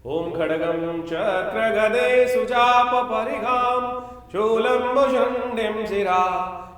ओम खड्गं चक्रगदे सुचापपरिघां शूलं भुषुण्डिं शिरा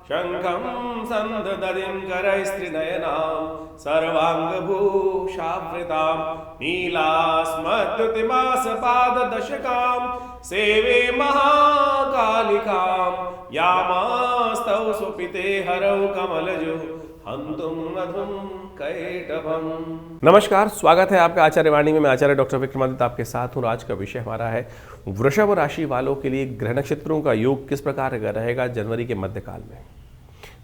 शङ्खं सन्दददिं करैस्त्रिनयनां सर्वाङ्गभूषावृतां नीलास्मद्युतिमासपाददशकां सेवे महाकालिकां यामास्तौ सुपिते हरौ कमलजो हन्तुं मधुं कैटभम्। नमस्कार, स्वागत है आपका आचार्य वाणी में। मैं आचार्य डॉक्टर विक्रमादित्य आपके साथ हूँ। आज का विषय हमारा है वृषभ राशि वालों के लिए ग्रह नक्षत्रों का योग किस प्रकार का रहेगा जनवरी के मध्यकाल में।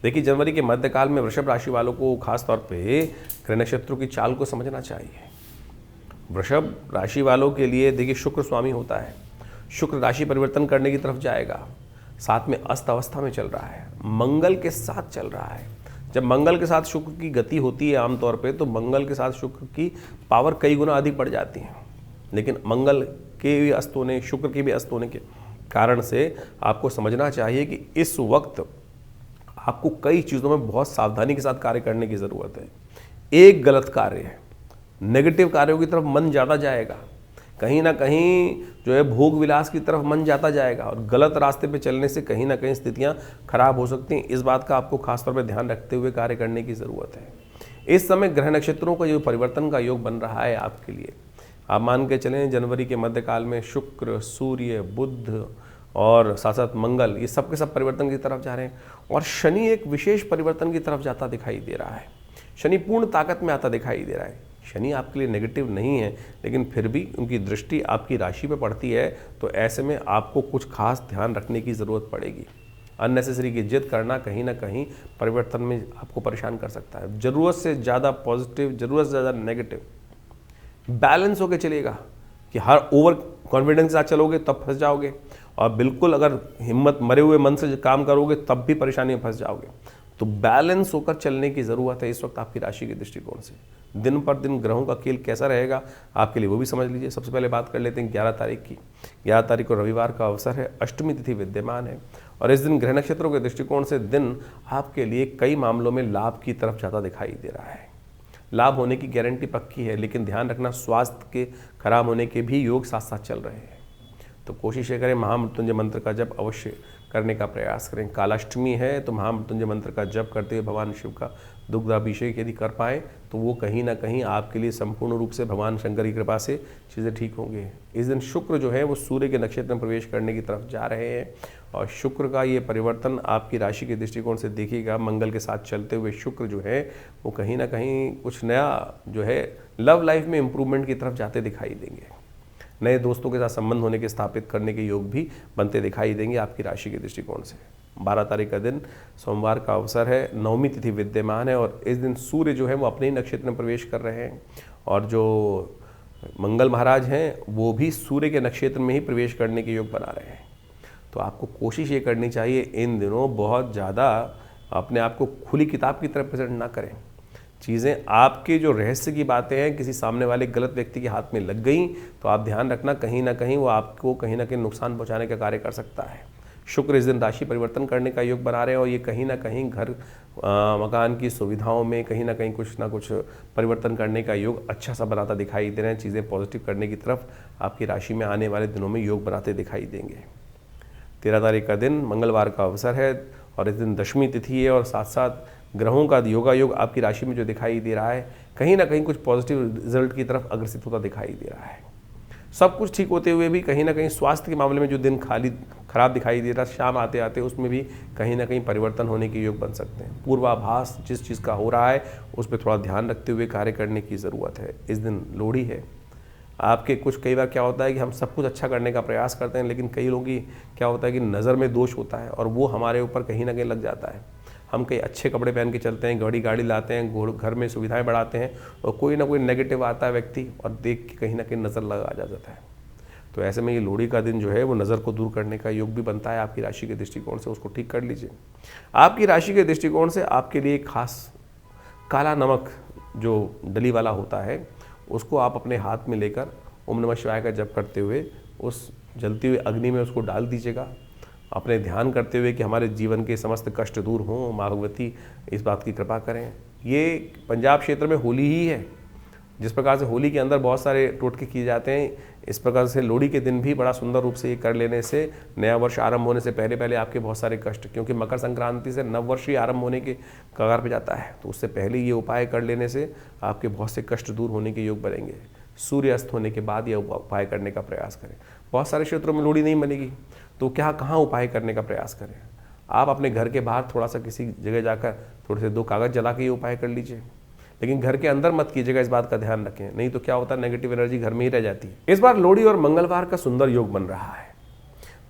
देखिए, जनवरी के मध्यकाल में वृषभ राशि वालों को खासतौर पे ग्रह नक्षत्रों की चाल को समझना चाहिए। वृषभ राशि वालों के लिए देखिए, शुक्र स्वामी होता है। शुक्र राशि परिवर्तन करने की तरफ जाएगा, साथ में अस्त अवस्था में चल रहा है, मंगल के साथ चल रहा है। जब मंगल के साथ शुक्र की गति होती है आमतौर पे, तो मंगल के साथ शुक्र की पावर कई गुना अधिक बढ़ जाती है। लेकिन मंगल के भी अस्त होने, शुक्र के भी अस्त होने के कारण से आपको समझना चाहिए कि इस वक्त आपको कई चीज़ों में बहुत सावधानी के साथ कार्य करने की ज़रूरत है। एक गलत कार्य है, नेगेटिव कार्यों की तरफ मन ज़्यादा जाएगा, कहीं ना कहीं जो है भोग विलास की तरफ मन जाता जाएगा और गलत रास्ते पे चलने से कहीं ना कहीं स्थितियां खराब हो सकती हैं। इस बात का आपको खासतौर पे ध्यान रखते हुए कार्य करने की ज़रूरत है। इस समय ग्रह नक्षत्रों का जो परिवर्तन का योग बन रहा है आपके लिए, आप मान के चलें जनवरी के मध्यकाल में शुक्र, सूर्य, बुध और साथ साथ मंगल, ये सब के सब परिवर्तन की तरफ जा रहे हैं। और शनि एक विशेष परिवर्तन की तरफ जाता दिखाई दे रहा है। शनि पूर्ण ताकत में आता दिखाई दे रहा है। शनि आपके लिए नेगेटिव नहीं है, लेकिन फिर भी उनकी दृष्टि आपकी राशि पर पड़ती है, तो ऐसे में आपको कुछ खास ध्यान रखने की ज़रूरत पड़ेगी। अननेसेसरी की जिद करना कहीं ना कहीं परिवर्तन में आपको परेशान कर सकता है। ज़रूरत से ज़्यादा पॉजिटिव, ज़रूरत से ज़्यादा नेगेटिव, बैलेंस होकर चलेगा कि हर ओवर कॉन्फिडेंस के साथ चलोगे तब फंस जाओगे, और बिल्कुल अगर हिम्मत मरे हुए मन से काम करोगे तब भी परेशानी में फंस जाओगे। तो बैलेंस होकर चलने की ज़रूरत है इस वक्त आपकी राशि के दृष्टिकोण से। दिन पर दिन ग्रहों का खेल कैसा रहेगा आपके लिए, वो भी समझ लीजिए। सबसे पहले बात कर लेते हैं 11 तारीख की। 11 तारीख को रविवार का अवसर है, अष्टमी तिथि विद्यमान है, और इस दिन ग्रह नक्षत्रों के दृष्टिकोण से दिन आपके लिए कई मामलों में लाभ की तरफ ज़्यादा दिखाई दे रहा है। लाभ होने की गारंटी पक्की है, लेकिन ध्यान रखना स्वास्थ्य के खराब होने के भी योग साथ साथ चल रहे हैं। तो कोशिश ये करें, महामृत्युंजय मंत्र का जप अवश्य करने का प्रयास करें। कालाष्टमी है तो महामृत्युंजय मंत्र का जप करते हुए भगवान शिव का दुग्धाभिषेक यदि कर पाएँ तो वो कहीं ना कहीं आपके लिए संपूर्ण रूप से भगवान शंकर की कृपा से चीज़ें ठीक होंगी। इस दिन शुक्र जो है वो सूर्य के नक्षत्र में प्रवेश करने की तरफ जा रहे हैं, और शुक्र का ये परिवर्तन आपकी राशि के दृष्टिकोण से देखिएगा। मंगल के साथ चलते हुए शुक्र जो है वो कहीं ना कहीं कुछ नया जो है लव लाइफ में इम्प्रूवमेंट की तरफ जाते दिखाई देंगे। नए दोस्तों के साथ संबंध होने के स्थापित करने के योग भी बनते दिखाई देंगे आपकी राशि के दृष्टिकोण से। 12 तारीख का दिन सोमवार का अवसर है, नवमी तिथि विद्यमान है, और इस दिन सूर्य जो है वो अपने ही नक्षत्र में प्रवेश कर रहे हैं, और जो मंगल महाराज हैं वो भी सूर्य के नक्षत्र में ही प्रवेश करने के योग बना रहे हैं। तो आपको कोशिश ये करनी चाहिए इन दिनों बहुत ज़्यादा अपने आप को खुली किताब की तरफ प्रेजेंट ना करें। चीज़ें आपके जो रहस्य की बातें हैं किसी सामने वाले गलत व्यक्ति के हाथ में लग गई तो आप ध्यान रखना, कहीं ना कहीं वो आपको कहीं ना कहीं नुकसान पहुंचाने का कार्य कर सकता है। शुक्र इस दिन राशि परिवर्तन करने का योग बना रहे हैं, और ये कहीं ना कहीं घर मकान की सुविधाओं में कहीं ना कहीं कुछ ना कुछ परिवर्तन करने का योग अच्छा सा बनाता दिखाई दे रहे हैं। चीज़ें पॉजिटिव करने की तरफ आपकी राशि में आने वाले दिनों में योग बनाते दिखाई देंगे। 13 तारीख का दिन मंगलवार का अवसर है, और इस दिन दशमी तिथि है, और साथ साथ ग्रहों का योगा योग आपकी राशि में जो दिखाई दे रहा है कहीं ना कहीं कुछ पॉजिटिव रिजल्ट की तरफ अग्रसित होता दिखाई दे रहा है। सब कुछ ठीक होते हुए भी कहीं ना कहीं स्वास्थ्य के मामले में जो दिन खराब दिखाई दे रहा है, शाम आते आते उसमें भी कहीं ना कहीं परिवर्तन होने के योग बन सकते हैं। पूर्वाभास जिस चीज़ का हो रहा है उस पर थोड़ा ध्यान रखते हुए कार्य करने की ज़रूरत है। इस दिन लोहड़ी है आपके। कई बार क्या होता है कि हम सब कुछ अच्छा करने का प्रयास करते हैं, लेकिन कई लोगों की क्या होता है कि नज़र में दोष होता है और वो हमारे ऊपर कहीं ना कहीं लग जाता है। हम कई अच्छे कपड़े पहन के चलते हैं, गाड़ी लाते हैं, घर में सुविधाएं बढ़ाते हैं, और कोई ना कोई नेगेटिव आता है व्यक्ति और देख के कहीं ना कहीं नज़र लगा जाता है। तो ऐसे में ये लोहड़ी का दिन जो है वो नज़र को दूर करने का योग भी बनता है आपकी राशि के दृष्टिकोण से, उसको ठीक कर लीजिए। आपकी राशि के दृष्टिकोण से आपके लिए खास काला नमक जो डली वाला होता है उसको आप अपने हाथ में लेकर ओम नमः शिवाय का जप करते हुए उस जलती हुई अग्नि में उसको डाल दीजिएगा, अपने ध्यान करते हुए कि हमारे जीवन के समस्त कष्ट दूर हों, माँ भगवती इस बात की कृपा करें। ये पंजाब क्षेत्र में होली ही है, जिस प्रकार से होली के अंदर बहुत सारे टोटके किए जाते हैं, इस प्रकार से लोहड़ी के दिन भी बड़ा सुंदर रूप से ये कर लेने से नया वर्ष आरंभ होने से पहले पहले आपके बहुत सारे कष्ट, क्योंकि मकर संक्रांति से नव वर्ष ही आरंभ होने के कगार पे जाता है, तो उससे पहले ये उपाय कर लेने से आपके बहुत से कष्ट दूर होने के योग बनेंगे। सूर्य अस्त होने के बाद यह उपाय करने का प्रयास करें। बहुत सारे क्षेत्रों में लोहड़ी नहीं बनेगी तो कहाँ उपाय करने का प्रयास करें। आप अपने घर के बाहर थोड़ा सा किसी जगह जाकर थोड़े से 2 कागज़ जला के ये उपाय कर लीजिए, लेकिन घर के अंदर मत कीजिएगा, इस बात का ध्यान रखें, नहीं तो क्या होता है नेगेटिव एनर्जी घर में ही रह जाती है। इस बार लोहड़ी और मंगलवार का सुंदर योग बन रहा है,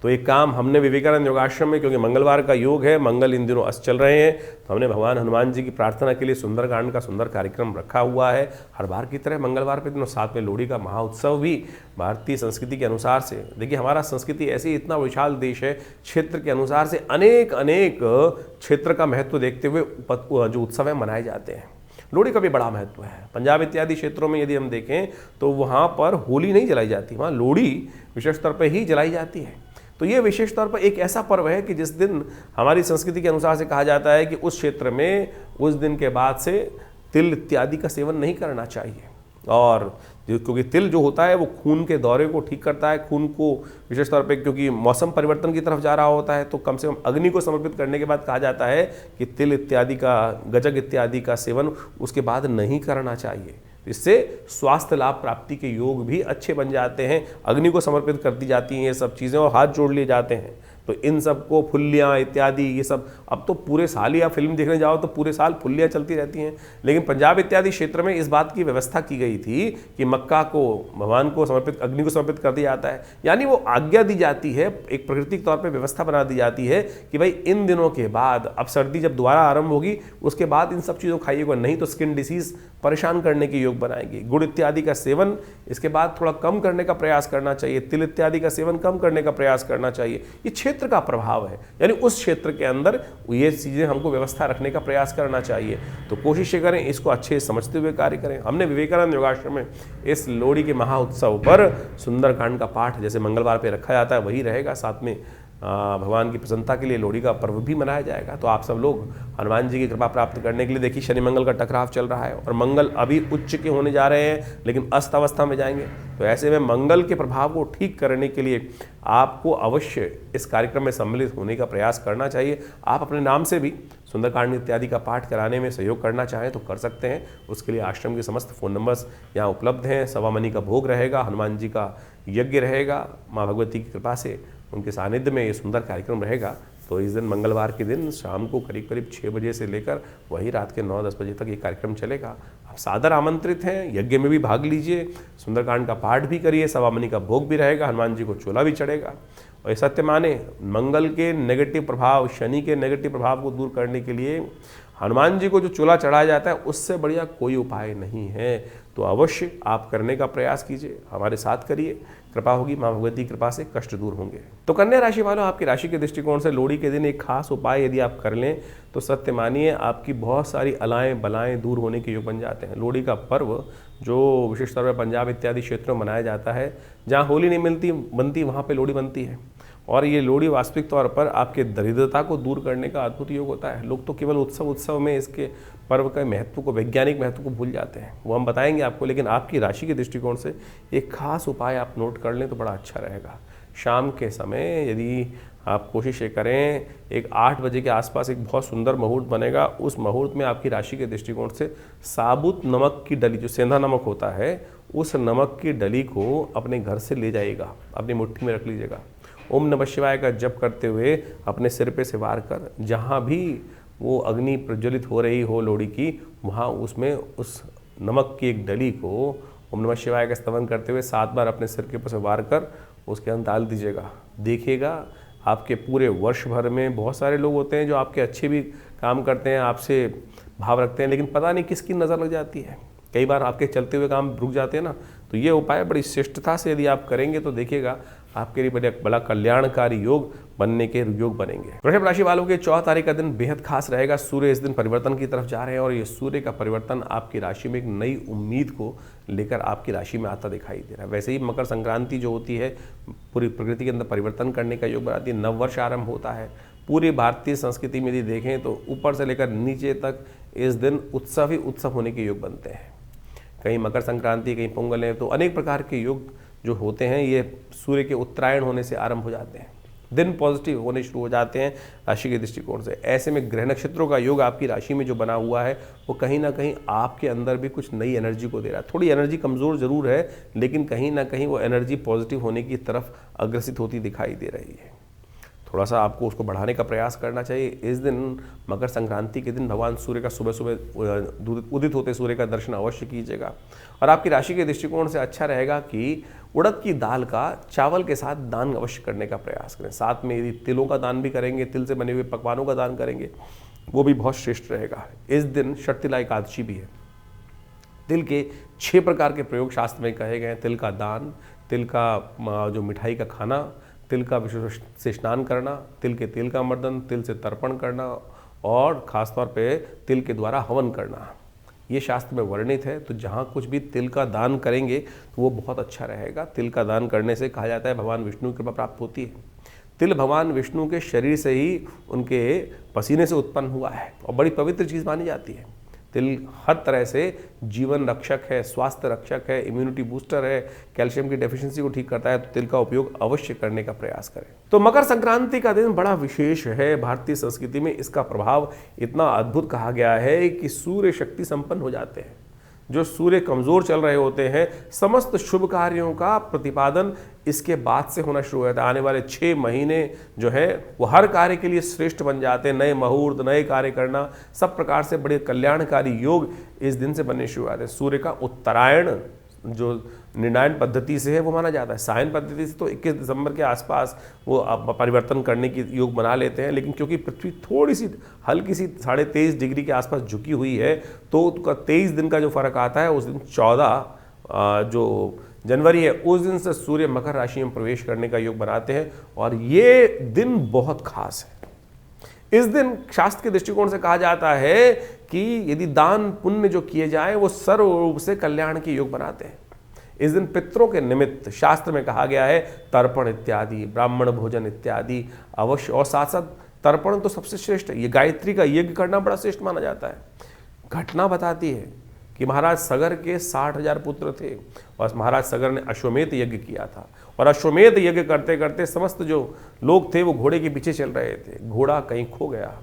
तो एक काम हमने विवेकानंद योगाश्रम में, क्योंकि मंगलवार का योग है, मंगल इन दिनों अस्त चल रहे हैं, तो हमने भगवान हनुमान जी की प्रार्थना के लिए सुंदरकांड का सुंदर कार्यक्रम रखा हुआ है। हर बार की तरह मंगलवार के दिन साथ में लोहड़ी का महाउत्सव भी भारतीय संस्कृति के अनुसार से, देखिए हमारा संस्कृति ऐसे इतना विशाल देश है, क्षेत्र के अनुसार से अनेक क्षेत्र का महत्व देखते हुए जो उत्सव है मनाए जाते हैं। लोहड़ी का भी बड़ा महत्व है। पंजाब इत्यादि क्षेत्रों में यदि हम देखें तो वहाँ पर होली नहीं जलाई जाती, वहाँ लोहड़ी विशेष तौर पर ही जलाई जाती है। तो ये विशेष तौर पर एक ऐसा पर्व है कि जिस दिन हमारी संस्कृति के अनुसार से कहा जाता है कि उस क्षेत्र में उस दिन के बाद से तिल इत्यादि का सेवन नहीं करना चाहिए, और क्योंकि तिल जो होता है वो खून के दौरे को ठीक करता है, खून को विशेष तौर पे, क्योंकि मौसम परिवर्तन की तरफ जा रहा होता है, तो कम से कम अग्नि को समर्पित करने के बाद कहा जाता है कि तिल इत्यादि का, गजक इत्यादि का सेवन उसके बाद नहीं करना चाहिए। इससे स्वास्थ्य लाभ प्राप्ति के योग भी अच्छे बन जाते हैं, अग्नि को समर्पित कर दी जाती हैं ये सब चीज़ें और हाथ जोड़ लिए जाते हैं। तो इन सब को फुल्लियाँ इत्यादि ये सब, अब तो पूरे साल ही आप फिल्म देखने जाओ तो पूरे साल फुल्लियाँ चलती रहती हैं, लेकिन पंजाब इत्यादि क्षेत्र में इस बात की व्यवस्था की गई थी कि मक्का को भगवान को समर्पित, अग्नि को समर्पित कर दिया जाता है, यानी वो आज्ञा दी जाती है, एक प्राकृतिक तौर पर व्यवस्था बना दी जाती है कि भाई इन दिनों के बाद, अब सर्दी जब दोबारा आरंभ होगी उसके बाद इन सब चीज़ों को खाइएगा, नहीं तो स्किन डिसीज परेशान करने के योग बनाएगी। गुड़ इत्यादि का सेवन इसके बाद थोड़ा कम करने का प्रयास करना चाहिए, तिल इत्यादि का सेवन कम करने का प्रयास करना चाहिए। ये क्षेत्र का प्रभाव है, यानी उस क्षेत्र के अंदर ये चीज़ें हमको व्यवस्था रखने का प्रयास करना चाहिए। तो कोशिश करें इसको अच्छे समझते हुए कार्य करें। हमने विवेकानंद योगाश्रम में इस लोहड़ी के महाउत्सव पर सुंदरकांड का पाठ जैसे मंगलवार पे रखा जाता है वही रहेगा, साथ में भगवान की प्रसन्नता के लिए लोहड़ी का पर्व भी मनाया जाएगा। तो आप सब लोग हनुमान जी की कृपा प्राप्त करने के लिए, देखिए शनि मंगल का टकराव चल रहा है और मंगल अभी उच्च के होने जा रहे हैं लेकिन अस्त अवस्था में जाएंगे, तो ऐसे में मंगल के प्रभाव को ठीक करने के लिए आपको अवश्य इस कार्यक्रम में सम्मिलित होने का प्रयास करना चाहिए। आप अपने नाम से भी सुंदरकांड इत्यादि का पाठ कराने में सहयोग करना चाहें तो कर सकते हैं। उसके लिए आश्रम के समस्त फ़ोन नंबर्स यहाँ उपलब्ध हैं। 1.25 मनी का भोग रहेगा, हनुमान जी का यज्ञ रहेगा, माँ भगवती की कृपा से उनके सानिध्य में ये सुंदर कार्यक्रम रहेगा। तो इस दिन मंगलवार के दिन शाम को करीब करीब 6 बजे से लेकर वही रात के 9-10 बजे तक ये कार्यक्रम चलेगा। आप सादर आमंत्रित हैं, यज्ञ में भी भाग लीजिए, सुंदरकांड का पाठ भी करिए, 1.25 मनी का भोग भी रहेगा, हनुमान जी को चोला भी चढ़ेगा। और ये सत्य माने, मंगल के नेगेटिव प्रभाव, शनि के नेगेटिव प्रभाव को दूर करने के लिए हनुमान जी को जो चोला चढ़ाया जाता है उससे बढ़िया कोई उपाय नहीं है। तो अवश्य आप करने का प्रयास कीजिए, हमारे साथ करिए, कृपा होगी, माँ भगवती की कृपा से कष्ट दूर होंगे। तो कन्या राशि वालों, आपकी राशि के दृष्टिकोण से लोहड़ी के दिन एक खास उपाय यदि आप कर लें तो सत्य मानिए आपकी बहुत सारी अलाएँ बलाएँ दूर होने के योग बन जाते हैं। लोहड़ी का पर्व जो विशेष तौर पर पंजाब इत्यादि क्षेत्रों में मनाया जाता है, जहाँ होली नहीं बनती वहाँ पर लोहड़ी बनती है, और ये लोहड़ी वास्तविक तौर पर आपके दरिद्रता को दूर करने का अद्भुत योग होता है। लोग तो केवल उत्सव में इसके पर्व के महत्व को, वैज्ञानिक महत्व को भूल जाते हैं, वो हम बताएंगे आपको, लेकिन आपकी राशि के दृष्टिकोण से एक खास उपाय आप नोट कर लें तो बड़ा अच्छा रहेगा। शाम के समय यदि आप कोशिश करें, एक 8 बजे के आसपास एक बहुत सुंदर मुहूर्त बनेगा, उस मुहूर्त में आपकी राशि के दृष्टिकोण से साबुत नमक की डली, जो सेंधा नमक होता है, उस नमक की डली को अपने घर से ले जाइएगा, अपनी मुट्ठी में रख लीजिएगा। ओम नमः शिवाय का जप करते हुए अपने सिर पे से वार कर, जहाँ भी वो अग्नि प्रज्वलित हो रही हो लोहड़ी की, वहाँ उसमें उस नमक की एक डली को ओम नमः शिवाय का स्तवन करते हुए 7 बार अपने सिर के ऊपर से वार कर उसके अंदर डाल दीजिएगा। देखिएगा आपके पूरे वर्ष भर में बहुत सारे लोग होते हैं जो आपके अच्छे भी काम करते हैं, आपसे भाव रखते हैं, लेकिन पता नहीं किसकी नज़र लग जाती है, कई बार आपके चलते हुए काम रुक जाते हैं ना। तो ये उपाय बड़ी श्रेष्ठता से यदि आप करेंगे तो देखिएगा आपके लिए बड़ा कल्याणकारी योग बनने के योग बनेंगे। वृषभ राशि वालों के 14 तारीख का दिन बेहद खास रहेगा। सूर्य इस दिन परिवर्तन की तरफ जा रहे हैं और ये सूर्य का परिवर्तन आपकी राशि में एक नई उम्मीद को लेकर आपकी राशि में आता दिखाई दे रहा है। वैसे ही मकर संक्रांति जो होती है पूरी प्रकृति के अंदर परिवर्तन करने का योग बनाती है, नववर्ष आरंभ होता है। पूरी भारतीय संस्कृति में यदि देखें तो ऊपर से लेकर नीचे तक इस दिन उत्सव ही उत्सव होने के योग बनते हैं। कहीं मकर संक्रांति, कहीं पोंगल है, तो अनेक प्रकार के योग जो होते हैं ये सूर्य के उत्तरायण होने से आरंभ हो जाते हैं, दिन पॉजिटिव होने शुरू हो जाते हैं राशि के दृष्टिकोण से। ऐसे में ग्रह नक्षत्रों का योग आपकी राशि में जो बना हुआ है वो कहीं ना कहीं आपके अंदर भी कुछ नई एनर्जी को दे रहा है। थोड़ी एनर्जी कमज़ोर ज़रूर है, लेकिन कहीं ना कहीं वो एनर्जी पॉजिटिव होने की तरफ अग्रसित होती दिखाई दे रही है। थोड़ा सा आपको उसको बढ़ाने का प्रयास करना चाहिए। इस दिन मकर संक्रांति के दिन भगवान सूर्य का सुबह सुबह उदित होते सूर्य का दर्शन अवश्य कीजिएगा। और आपकी राशि के दृष्टिकोण से अच्छा रहेगा कि उड़द की दाल का चावल के साथ दान अवश्य करने का प्रयास करें। साथ में यदि तिलों का दान भी करेंगे, तिल से बने हुए पकवानों का दान करेंगे, वो भी बहुत श्रेष्ठ रहेगा। इस दिन षटतिला एकादशी भी है। तिल के 6 प्रकार के प्रयोग शास्त्र में कहे गए हैं। तिल का दान, तिल का जो मिठाई का खाना, तिल का विशेष से स्नान करना, तिल के तेल का मर्दन, तिल से तर्पण करना और ख़ासतौर पे तिल के द्वारा हवन करना, ये शास्त्र में वर्णित है। तो जहाँ कुछ भी तिल का दान करेंगे तो वो बहुत अच्छा रहेगा। तिल का दान करने से कहा जाता है भगवान विष्णु की कृपा प्राप्त होती है। तिल भगवान विष्णु के शरीर से ही उनके पसीने से उत्पन्न हुआ है और बड़ी पवित्र चीज़ मानी जाती है। तिल हर तरह से जीवन रक्षक है, स्वास्थ्य रक्षक है, इम्यूनिटी बूस्टर है, कैल्शियम की डेफिशिएंसी को ठीक करता है। तो तिल का उपयोग अवश्य करने का प्रयास करें। तो मकर संक्रांति का दिन बड़ा विशेष है। भारतीय संस्कृति में इसका प्रभाव इतना अद्भुत कहा गया है कि सूर्य शक्ति संपन्न हो जाते हैं। जो सूर्य कमज़ोर चल रहे होते हैं, समस्त शुभ कार्यों का प्रतिपादन इसके बाद से होना शुरू हो जाता है। आने वाले 6 महीने जो है वो हर कार्य के लिए श्रेष्ठ बन जाते हैं। नए मुहूर्त, नए कार्य करना, सब प्रकार से बड़े कल्याणकारी योग इस दिन से बनने शुरू हो जाते हैं। सूर्य का उत्तरायण जो निर्णायन पद्धति से है वो माना जाता है। सायन पद्धति से तो 21 दिसंबर के आसपास वो परिवर्तन करने की योग बना लेते हैं, लेकिन क्योंकि पृथ्वी थोड़ी सी हल्की सी 23.5 डिग्री के आसपास झुकी हुई है तो उसका 23 दिन का जो फर्क आता है, उस दिन 14 जो जनवरी है उस दिन से सूर्य मकर राशि में प्रवेश करने का योग बनाते हैं और ये दिन बहुत खास है। इस दिन शास्त्र के दृष्टिकोण से कहा जाता है कि यदि दान पुण्य जो किए जाए वो सर्व रूप से कल्याण के योग बनाते हैं। इस दिन पितरों के निमित्त शास्त्र में कहा गया है तर्पण इत्यादि, ब्राह्मण भोजन इत्यादि अवश्य, और साथ साथ तर्पण तो सबसे श्रेष्ठ है। ये गायत्री का यज्ञ करना बड़ा श्रेष्ठ माना जाता है। घटना बताती है कि महाराज सगर के 60,000 पुत्र थे और महाराज सगर ने अश्वमेध यज्ञ किया था और अश्वमेध यज्ञ करते करते समस्त जो लोग थे वो घोड़े के पीछे चल रहे थे। घोड़ा कहीं खो गया।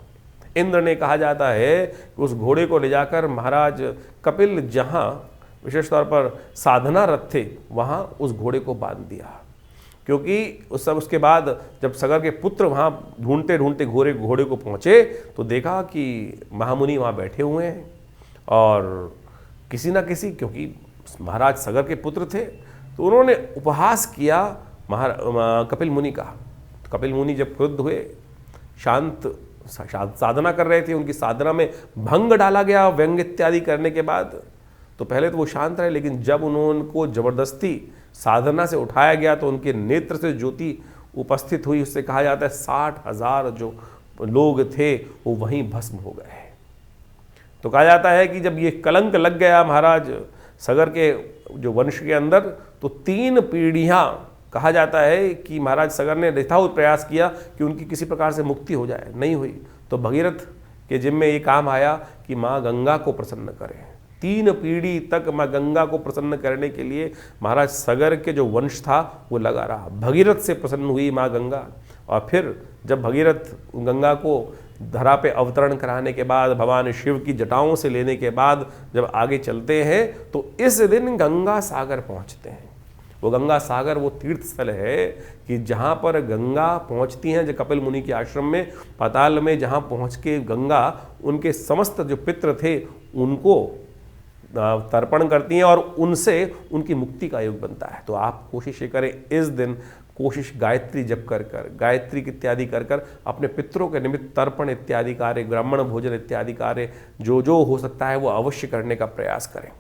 इंद्र ने, कहा जाता है कि उस घोड़े को ले जाकर महाराज कपिल जहाँ विशेष तौर पर साधना रथ थे वहाँ उस घोड़े को बांध दिया, क्योंकि उसके बाद जब सगर के पुत्र वहाँ ढूंढते ढूंढते घोड़े को पहुँचे तो देखा कि महामुनि वहाँ बैठे हुए हैं और किसी ना किसी, क्योंकि महाराज सगर के पुत्र थे तो उन्होंने उपहास किया कपिल मुनि का। तो कपिल मुनि जब क्रुद्ध हुए, शांत साधना कर रहे थे, उनकी साधना में भंग डाला गया व्यंग इत्यादि करने के बाद, तो पहले तो वो शांत रहे, लेकिन जब उनको जबरदस्ती साधना से उठाया गया तो उनके नेत्र से ज्योति उपस्थित हुई। उससे कहा जाता है 60,000 जो लोग थे वो वहीं भस्म हो गए। तो कहा जाता है कि जब ये कलंक लग गया महाराज सगर के जो वंश के अंदर, तो 3 पीढ़ियां कहा जाता है कि महाराज सगर ने यथावत प्रयास किया कि उनकी किसी प्रकार से मुक्ति हो जाए, नहीं हुई। तो भगीरथ के जिम्मे ये काम आया कि माँ गंगा को प्रसन्न करें। 3 पीढ़ी तक माँ गंगा को प्रसन्न करने के लिए महाराज सगर के जो वंश था वो लगा रहा। भगीरथ से प्रसन्न हुई माँ गंगा, और फिर जब भगीरथ गंगा को धरा पे अवतरण कराने के बाद, भगवान शिव की जटाओं से लेने के बाद जब आगे चलते हैं तो इस दिन गंगा सागर पहुंचते हैं। वो गंगा सागर वो तीर्थ स्थल है कि जहाँ पर गंगा पहुँचती हैं, जो कपिल मुनि के आश्रम में पाताल में जहाँ पहुँच के गंगा उनके समस्त जो पितृ थे उनको तर्पण करती हैं और उनसे उनकी मुक्ति का योग बनता है। तो आप कोशिश ये करें, इस दिन कोशिश गायत्री जप कर गायत्री इत्यादि कर अपने पितरों के निमित्त तर्पण इत्यादि कार्य, ब्राह्मण भोजन इत्यादि कार्य जो हो सकता है वो अवश्य करने का प्रयास करें।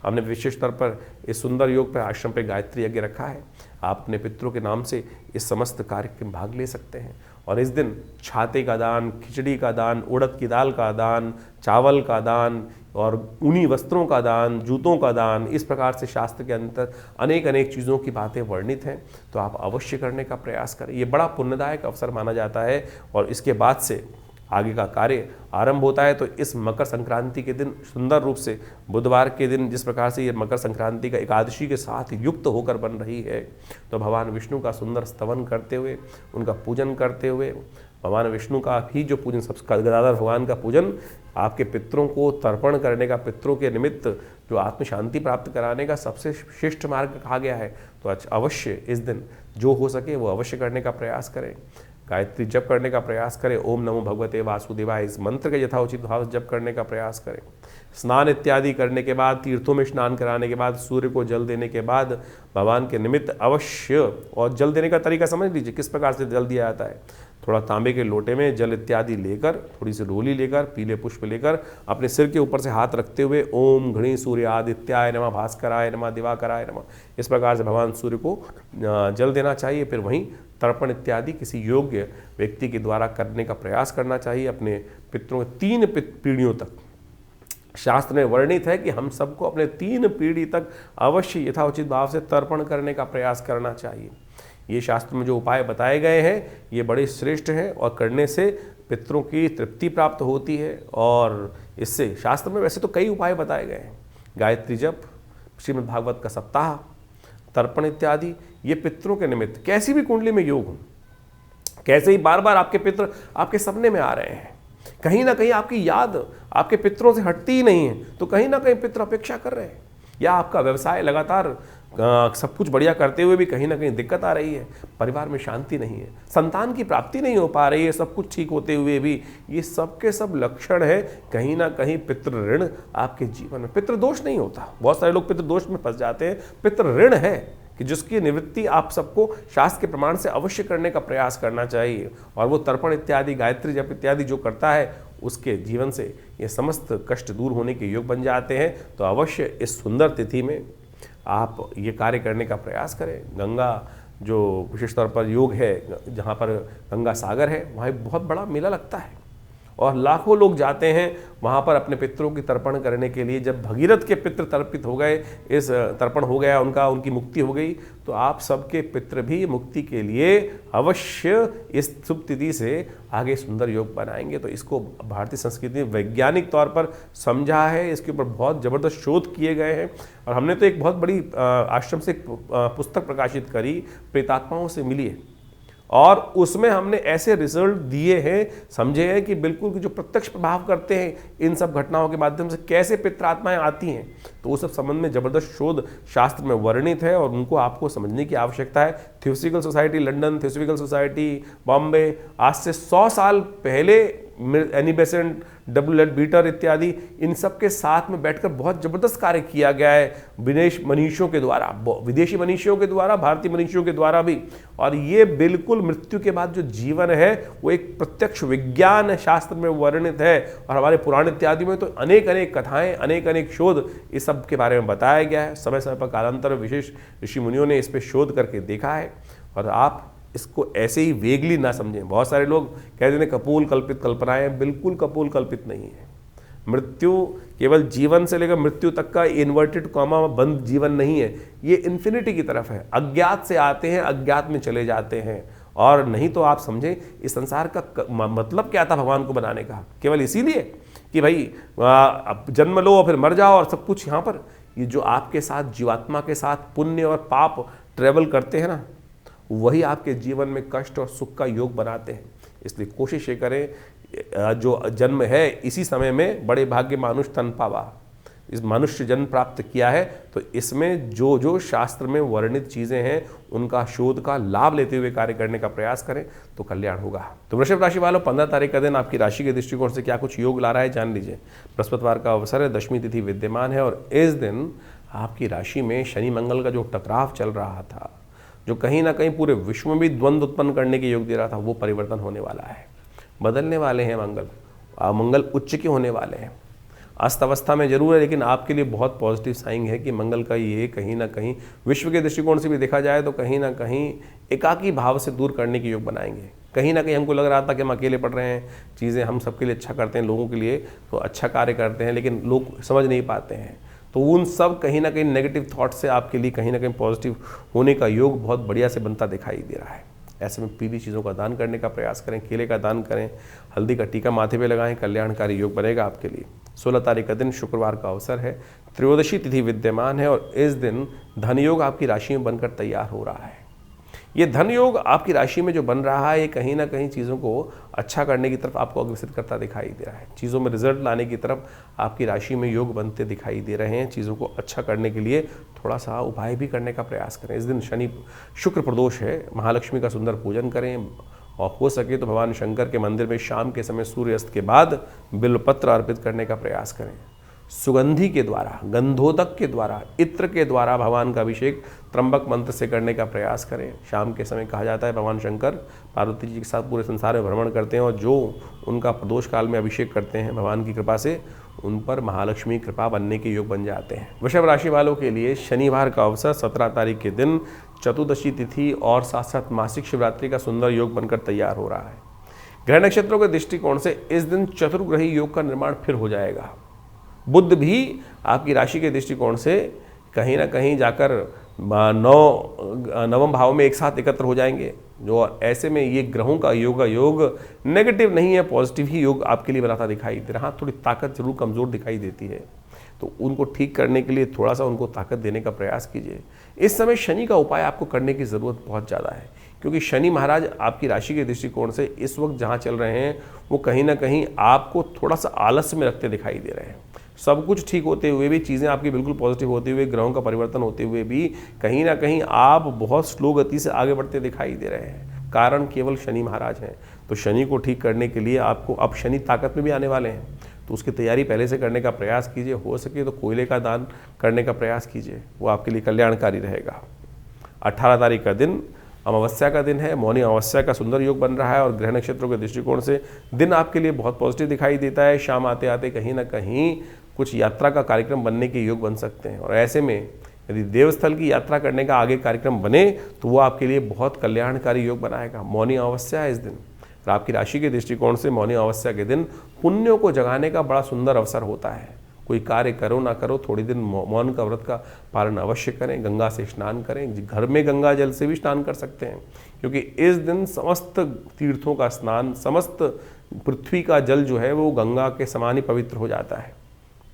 हमने विशेष तौर पर इस सुंदर योग पर आश्रम पर गायत्री यज्ञ रखा है। आप अपने पितरों के नाम से इस समस्त कार्यक्रम भाग ले सकते हैं। और इस दिन छाते का दान, खिचड़ी का दान, उड़द की दाल का दान, चावल का दान और ऊनी वस्त्रों का दान, जूतों का दान, इस प्रकार से शास्त्र के अंदर अनेक चीज़ों की बातें वर्णित हैं। तो आप अवश्य करने का प्रयास करें। ये बड़ा पुण्यदायक अवसर माना जाता है और इसके बाद से आगे का कार्य आरंभ होता है। तो इस मकर संक्रांति के दिन सुंदर रूप से बुधवार के दिन जिस प्रकार से ये मकर संक्रांति का एकादशी के साथ युक्त होकर बन रही है, तो भगवान विष्णु का सुंदर स्तवन करते हुए, उनका पूजन करते हुए, भगवान विष्णु का भी जो पूजन, सब गदाधर भगवान का पूजन आपके पितरों को तर्पण करने का, पितरों के निमित्त जो आत्म शांति प्राप्त कराने का सबसे श्रेष्ठ मार्ग कहा गया है। तो अवश्य इस दिन जो हो सके वो अवश्य करने का प्रयास करें। गायत्री जप करने का प्रयास करें। ओम नमो भगवते वासुदेवाय इस मंत्र के यथाउचित भाव से जप करने का प्रयास करें। स्नान इत्यादि करने के बाद, तीर्थों में स्नान कराने के बाद, सूर्य को जल देने के बाद भगवान के निमित्त अवश्य, और जल देने का तरीका समझ लीजिए किस प्रकार से जल दिया जाता है। थोड़ा तांबे के लोटे में जल इत्यादि लेकर, थोड़ी सी रोली लेकर, पीले पुष्प लेकर अपने सिर के ऊपर से हाथ रखते हुए ओम घृणी सूर्य आदित्याय नमः, भास्कराय नमः, दिवाकराय नमः, इस प्रकार से भगवान सूर्य को जल देना चाहिए। फिर वहीं तर्पण इत्यादि किसी योग्य व्यक्ति के द्वारा करने का प्रयास करना चाहिए अपने पितरों के 3 पीढ़ियों तक। शास्त्र में वर्णित है कि हम सबको अपने 3 पीढ़ी तक अवश्य यथाउचित भाव से तर्पण करने का प्रयास करना चाहिए। ये शास्त्र में जो उपाय बताए गए हैं ये बड़े श्रेष्ठ हैं और करने से पितरों की तृप्ति प्राप्त होती है। और इससे शास्त्र में वैसे तो कई उपाय बताए गए हैं, गायत्री जप, श्रीमद् भागवत का सप्ताह, तर्पण इत्यादि, ये पितरों के निमित्त कैसी भी कुंडली में योग हो, कैसे ही बार बार आपके पितर आपके सपने में आ रहे हैं, कहीं ना कहीं आपकी याद आपके पितरों से हटती ही नहीं है, तो कहीं ना कहीं पितर अपेक्षा कर रहे हैं, या आपका व्यवसाय लगातार सब कुछ बढ़िया करते हुए भी कहीं ना कहीं दिक्कत आ रही है, परिवार में शांति नहीं है, संतान की प्राप्ति नहीं हो पा रही है, सब कुछ ठीक होते हुए भी, ये सब के सब लक्षण है कहीं ना कहीं पितृ ऋण आपके जीवन में। पितृ दोष नहीं होता, बहुत सारे लोग पितृ दोष में फंस जाते हैं, पितृ ऋण है कि जिसकी निवृत्ति आप सबको शास्त्र के प्रमाण से अवश्य करने का प्रयास करना चाहिए। और वो तर्पण इत्यादि, गायत्री जप इत्यादि जो करता है उसके जीवन से ये समस्त कष्ट दूर होने के योग बन जाते हैं। तो अवश्य इस सुंदर तिथि में आप ये कार्य करने का प्रयास करें। गंगा जो विशेष तौर पर योग है, जहाँ पर गंगा सागर है, वहाँ एक बहुत बड़ा मेला लगता है और लाखों लोग जाते हैं वहाँ पर अपने पितरों की तर्पण करने के लिए। जब भगीरथ के पितृ तर्पित हो गए, इस तर्पण हो गया उनकी मुक्ति हो गई, तो आप सबके पितृ भी मुक्ति के लिए अवश्य इस शुभ तिथि से आगे सुंदर योग बनाएंगे। तो इसको भारतीय संस्कृति ने वैज्ञानिक तौर पर समझा है, इसके ऊपर बहुत ज़बरदस्त शोध किए गए हैं। और हमने तो एक बहुत बड़ी आश्रम से पुस्तक प्रकाशित करी, प्रेतात्माओं से मिलिए, और उसमें हमने ऐसे रिजल्ट दिए हैं, समझे हैं कि बिल्कुल जो प्रत्यक्ष प्रभाव करते हैं इन सब घटनाओं के माध्यम से, कैसे पितरात्माएं आती हैं, तो वो सब संबंध में जबरदस्त शोध शास्त्र में वर्णित है और उनको आपको समझने की आवश्यकता है। Theosophical society London, theosophical society Bombay, आज से 100 साल पहले एनी बेसेंट, डब्ल्यू.एल. बीटर इत्यादि, इन सब के साथ में बैठकर बहुत जबरदस्त कार्य किया गया है विदेशी मनीषियों के द्वारा, विदेशी मनीषियों के द्वारा, भारतीय मनीषियों के द्वारा भी। और ये बिल्कुल मृत्यु के बाद जो जीवन है वो एक प्रत्यक्ष विज्ञान शास्त्र में वर्णित है। और हमारे पुराण इत्यादि में तो अनेक अनेक कथाएं, अनेक अनेक शोध इस सब के बारे में बताया गया है। समय समय पर कालांतर विशेष ऋषि मुनियों ने इस पर शोध करके देखा है। और आप इसको ऐसे ही वेगली ना समझें। बहुत सारे लोग कहते हैं कपोल कल्पित कल्पनाएं, बिल्कुल कपोल कल्पित नहीं है। मृत्यु केवल जीवन से लेकर मृत्यु तक का इन्वर्टेड कॉमा बंद जीवन नहीं है, ये इन्फिनिटी की तरफ है। अज्ञात से आते हैं, अज्ञात में चले जाते हैं। और नहीं तो आप समझें इस संसार का मतलब क्या था भगवान को बनाने का, केवल इसीलिए कि भाई जन्म लो और फिर मर जाओ और सब कुछ यहाँ पर। ये जो आपके साथ जीवात्मा के साथ पुण्य और पाप ट्रेवल करते हैं ना, वही आपके जीवन में कष्ट और सुख का योग बनाते हैं। इसलिए कोशिश ये करें, जो जन्म है इसी समय में बड़े भाग्य मानुष तन पावा, इस मनुष्य जन्म प्राप्त किया है, तो इसमें जो जो शास्त्र में वर्णित चीज़ें हैं उनका शोध का लाभ लेते हुए कार्य करने का प्रयास करें तो कल्याण होगा। तो वृषभ राशि वालों, 15 तारीख का दिन आपकी राशि के दृष्टिकोण से क्या कुछ योग ला रहा है जान लीजिए। बृहस्पतिवार का अवसर है, दशमी तिथि विद्यमान है और इस दिन आपकी राशि में शनि मंगल का जो टकराव चल रहा था, जो कहीं ना कहीं पूरे विश्व में भी द्वंद्व उत्पन्न करने के योग दे रहा था, वो परिवर्तन होने वाला है। बदलने वाले हैं मंगल उच्च के होने वाले हैं। अस्त अवस्था में जरूर है, लेकिन आपके लिए बहुत पॉजिटिव साइन है कि मंगल का ये कहीं ना कहीं विश्व के दृष्टिकोण से भी देखा जाए तो कहीं ना कहीं एकाकी भाव से दूर करने के योग बनाएंगे। कहीं ना कहीं हमको लग रहा था कि हम अकेले पढ़ रहे हैं, चीज़ें हम सबके लिए अच्छा करते हैं, लोगों के लिए तो अच्छा कार्य करते हैं, लेकिन लोग समझ नहीं पाते हैं। तो उन सब कहीं ना कहीं नेगेटिव थॉट से आपके लिए कहीं ना कहीं पॉजिटिव होने का योग बहुत बढ़िया से बनता दिखाई दे रहा है। ऐसे में पीली चीज़ों का दान करने का प्रयास करें, केले का दान करें, हल्दी का टीका माथे पे लगाएं, कल्याणकारी योग बनेगा आपके लिए। 16 तारीख का दिन शुक्रवार का अवसर है, त्रयोदशी तिथि विद्यमान है और इस दिन धन योग आपकी राशि में बनकर तैयार हो रहा है। ये धन योग आपकी राशि में जो बन रहा है, ये कहीं ना कहीं चीज़ों को अच्छा करने की तरफ आपको अग्रसर करता दिखाई दे रहा है। चीज़ों में रिजल्ट लाने की तरफ आपकी राशि में योग बनते दिखाई दे रहे हैं। चीज़ों को अच्छा करने के लिए थोड़ा सा उपाय भी करने का प्रयास करें। इस दिन शनि शुक्र प्रदोष है, महालक्ष्मी का सुंदर पूजन करें और हो सके तो भगवान शंकर के मंदिर में शाम के समय सूर्यास्त के बाद बिल्वपत्र अर्पित करने का प्रयास करें। सुगंधि के द्वारा, गंधोदक के द्वारा, इत्र के द्वारा भगवान का अभिषेक त्र्यंबक मंत्र से करने का प्रयास करें। शाम के समय कहा जाता है भगवान शंकर पार्वती जी के साथ पूरे संसार में भ्रमण करते हैं और जो उनका प्रदोष काल में अभिषेक करते हैं भगवान की कृपा से, उन पर महालक्ष्मी कृपा बनने के योग बन जाते हैं। वृषभ राशि वालों के लिए शनिवार का अवसर 17 तारीख के दिन चतुर्दशी तिथि और साथ साथ मासिक शिवरात्रि का सुंदर योग बनकर तैयार हो रहा है। ग्रह नक्षत्रों के दृष्टिकोण से इस दिन चतुर्ग्रही योग का निर्माण फिर हो जाएगा। बुध भी आपकी राशि के दृष्टिकोण से कहीं ना कहीं जाकर नवम भाव में एक साथ एकत्र हो जाएंगे। जो ऐसे में ये ग्रहों का योग नेगेटिव नहीं है, पॉजिटिव ही योग आपके लिए बनाता दिखाई दे रहा। थोड़ी ताकत जरूर कमज़ोर दिखाई देती है, तो उनको ठीक करने के लिए थोड़ा सा उनको ताकत देने का प्रयास कीजिए। इस समय शनि का उपाय आपको करने की ज़रूरत बहुत ज़्यादा है, क्योंकि शनि महाराज आपकी राशि के दृष्टिकोण से इस वक्त जहाँ चल रहे हैं वो कहीं ना कहीं आपको थोड़ा सा आलस्य में रखते दिखाई दे रहे हैं। सब कुछ ठीक होते हुए भी, चीज़ें आपकी बिल्कुल पॉजिटिव होते हुए, ग्रहों का परिवर्तन होते हुए भी कहीं ना कहीं आप बहुत स्लो गति से आगे बढ़ते दिखाई दे रहे हैं। कारण केवल शनि महाराज हैं। तो शनि को ठीक करने के लिए आपको, अब शनि ताकत में भी आने वाले हैं, तो उसकी तैयारी पहले से करने का प्रयास कीजिए। हो सके तो कोयले का दान करने का प्रयास कीजिए, वो आपके लिए कल्याणकारी रहेगा। 18 तारीख का दिन अमावस्या का दिन है, मौनी अमावस्या का सुंदर योग बन रहा है और ग्रह नक्षत्रों के दृष्टिकोण से दिन आपके लिए बहुत पॉजिटिव दिखाई देता है। शाम आते आते कहीं ना कहीं कुछ यात्रा का कार्यक्रम बनने के योग बन सकते हैं और ऐसे में यदि देवस्थल की यात्रा करने का आगे कार्यक्रम बने तो वो आपके लिए बहुत कल्याणकारी योग बनाएगा। मौनी अमावस्या है इस दिन और आपकी राशि के दृष्टिकोण से मौनी अमावस्या के दिन पुण्यों को जगाने का बड़ा सुंदर अवसर होता है। कोई कार्य करो ना करो, थोड़ी दिन मौन का व्रत का पालन अवश्य करें। गंगा से स्नान करें, घर में गंगा जल से भी स्नान कर सकते हैं, क्योंकि इस दिन समस्त तीर्थों का स्नान, समस्त पृथ्वी का जल जो है वो गंगा के समान ही पवित्र हो जाता है।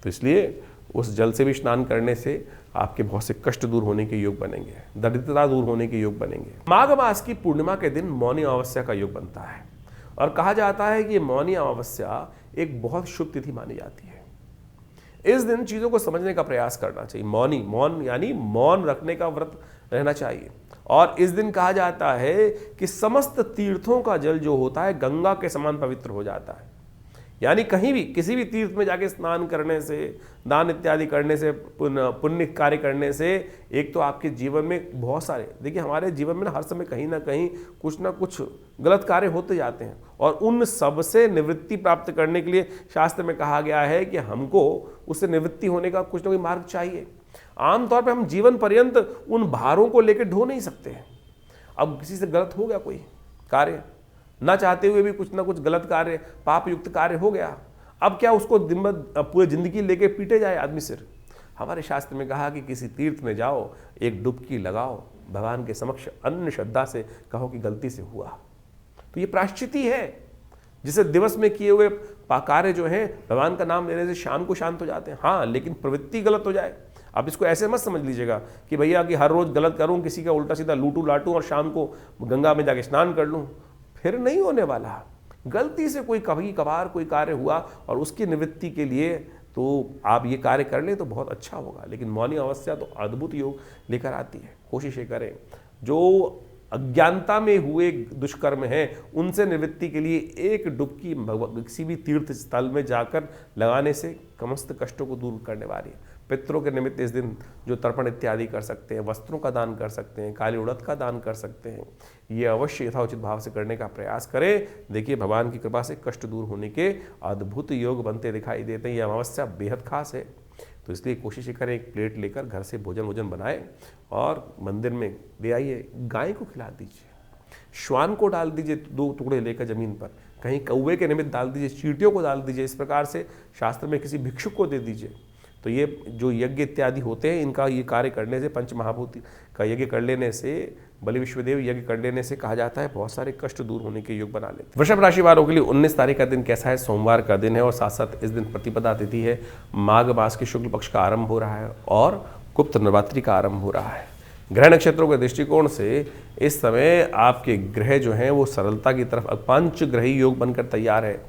तो इसलिए उस जल से भी स्नान करने से आपके बहुत से कष्ट दूर होने के योग बनेंगे, दरिद्रता दूर होने के योग बनेंगे। माघ मास की पूर्णिमा के दिन मौनी अमावस्या का योग बनता है और कहा जाता है कि मौनी अमावस्या एक बहुत शुभ तिथि मानी जाती है। इस दिन चीज़ों को समझने का प्रयास करना चाहिए। मौन यानी मौन रखने का व्रत रहना चाहिए। और इस दिन कहा जाता है कि समस्त तीर्थों का जल जो होता है गंगा के समान पवित्र हो जाता है। यानी कहीं भी किसी भी तीर्थ में जाके स्नान करने से, दान इत्यादि करने से, पुण्य कार्य करने से एक तो आपके जीवन में बहुत सारे, देखिए हमारे जीवन में हर समय कहीं ना कुछ गलत कार्य होते जाते हैं और उन सब से निवृत्ति प्राप्त करने के लिए शास्त्र में कहा गया है कि हमको उससे निवृत्ति होने का कुछ ना कोई मार्ग चाहिए। आमतौर पर हम जीवन पर्यंत उन भारों को लेकर ढो नहीं सकते हैं। अब किसी से गलत हो गया कोई कार्य, ना चाहते हुए भी कुछ ना कुछ गलत कार्य, पाप युक्त कार्य हो गया, अब क्या उसको दिन भर पूरी जिंदगी लेके पीटे जाए आदमी सिर? हमारे शास्त्र में कहा कि किसी तीर्थ में जाओ, एक डुबकी लगाओ, भगवान के समक्ष अन्य श्रद्धा से कहो कि गलती से हुआ। तो ये प्रायश्चित है, जिसे दिवस में किए हुए कार्य जो है भगवान का नाम लेने से शाम को शांत हो जाते हैं। हाँ, लेकिन प्रवृत्ति गलत हो जाए, आप इसको ऐसे मत समझ लीजिएगा कि भैया कि हर रोज गलत करूं, किसी का उल्टा सीधा लूटू लाटूं और शाम को गंगा में जाके स्नान कर लूं, फिर नहीं होने वाला। गलती से कोई कभी कभार कोई कार्य हुआ और उसकी निवृत्ति के लिए तो आप ये कार्य कर लें तो बहुत अच्छा होगा। लेकिन मौनी अमावस्या तो अद्भुत योग लेकर आती है। कोशिश ये करें, जो अज्ञानता में हुए दुष्कर्म हैं उनसे निवृत्ति के लिए एक डुबकी किसी भी तीर्थ स्थल में जाकर लगाने से समस्त कष्टों को दूर करने वाली है। पितरों के निमित्त इस दिन जो तर्पण इत्यादि कर सकते हैं, वस्त्रों का दान कर सकते हैं, काली उड़द का दान कर सकते हैं, ये अवश्य यथाउचित भाव से करने का प्रयास करें। देखिए भगवान की कृपा से कष्ट दूर होने के अद्भुत योग बनते दिखाई देते हैं। ये अमावस्या बेहद खास है, तो इसलिए कोशिश करें एक प्लेट लेकर घर से भोजन बनाएं और मंदिर में ले आइए, गाय को खिला दीजिए, श्वान को डाल दीजिए 2 टुकड़े लेकर जमीन पर, कहीं कौवे के निमित्त डाल दीजिए, चींटियों को डाल दीजिए। इस प्रकार से शास्त्र में किसी भिक्षुक को दे दीजिए। तो ये जो यज्ञ इत्यादि होते हैं, इनका ये कार्य करने से, पंच महाभूत का यज्ञ कर लेने से, बलि विश्वदेव यज्ञ कर लेने से कहा जाता है बहुत सारे कष्ट दूर होने के योग बना लेते। वृषभ राशि वालों के लिए 19 तारीख का दिन कैसा है? सोमवार का दिन है और साथ साथ इस दिन प्रतिपदा तिथि है। माघ मास के शुक्ल पक्ष का आरंभ हो रहा है और गुप्त नवरात्रि का आरंभ हो रहा है। ग्रह नक्षत्रों के दृष्टिकोण से इस समय आपके ग्रह जो हैं वो सरलता की तरफ पंच ग्रही योग बनकर तैयार है।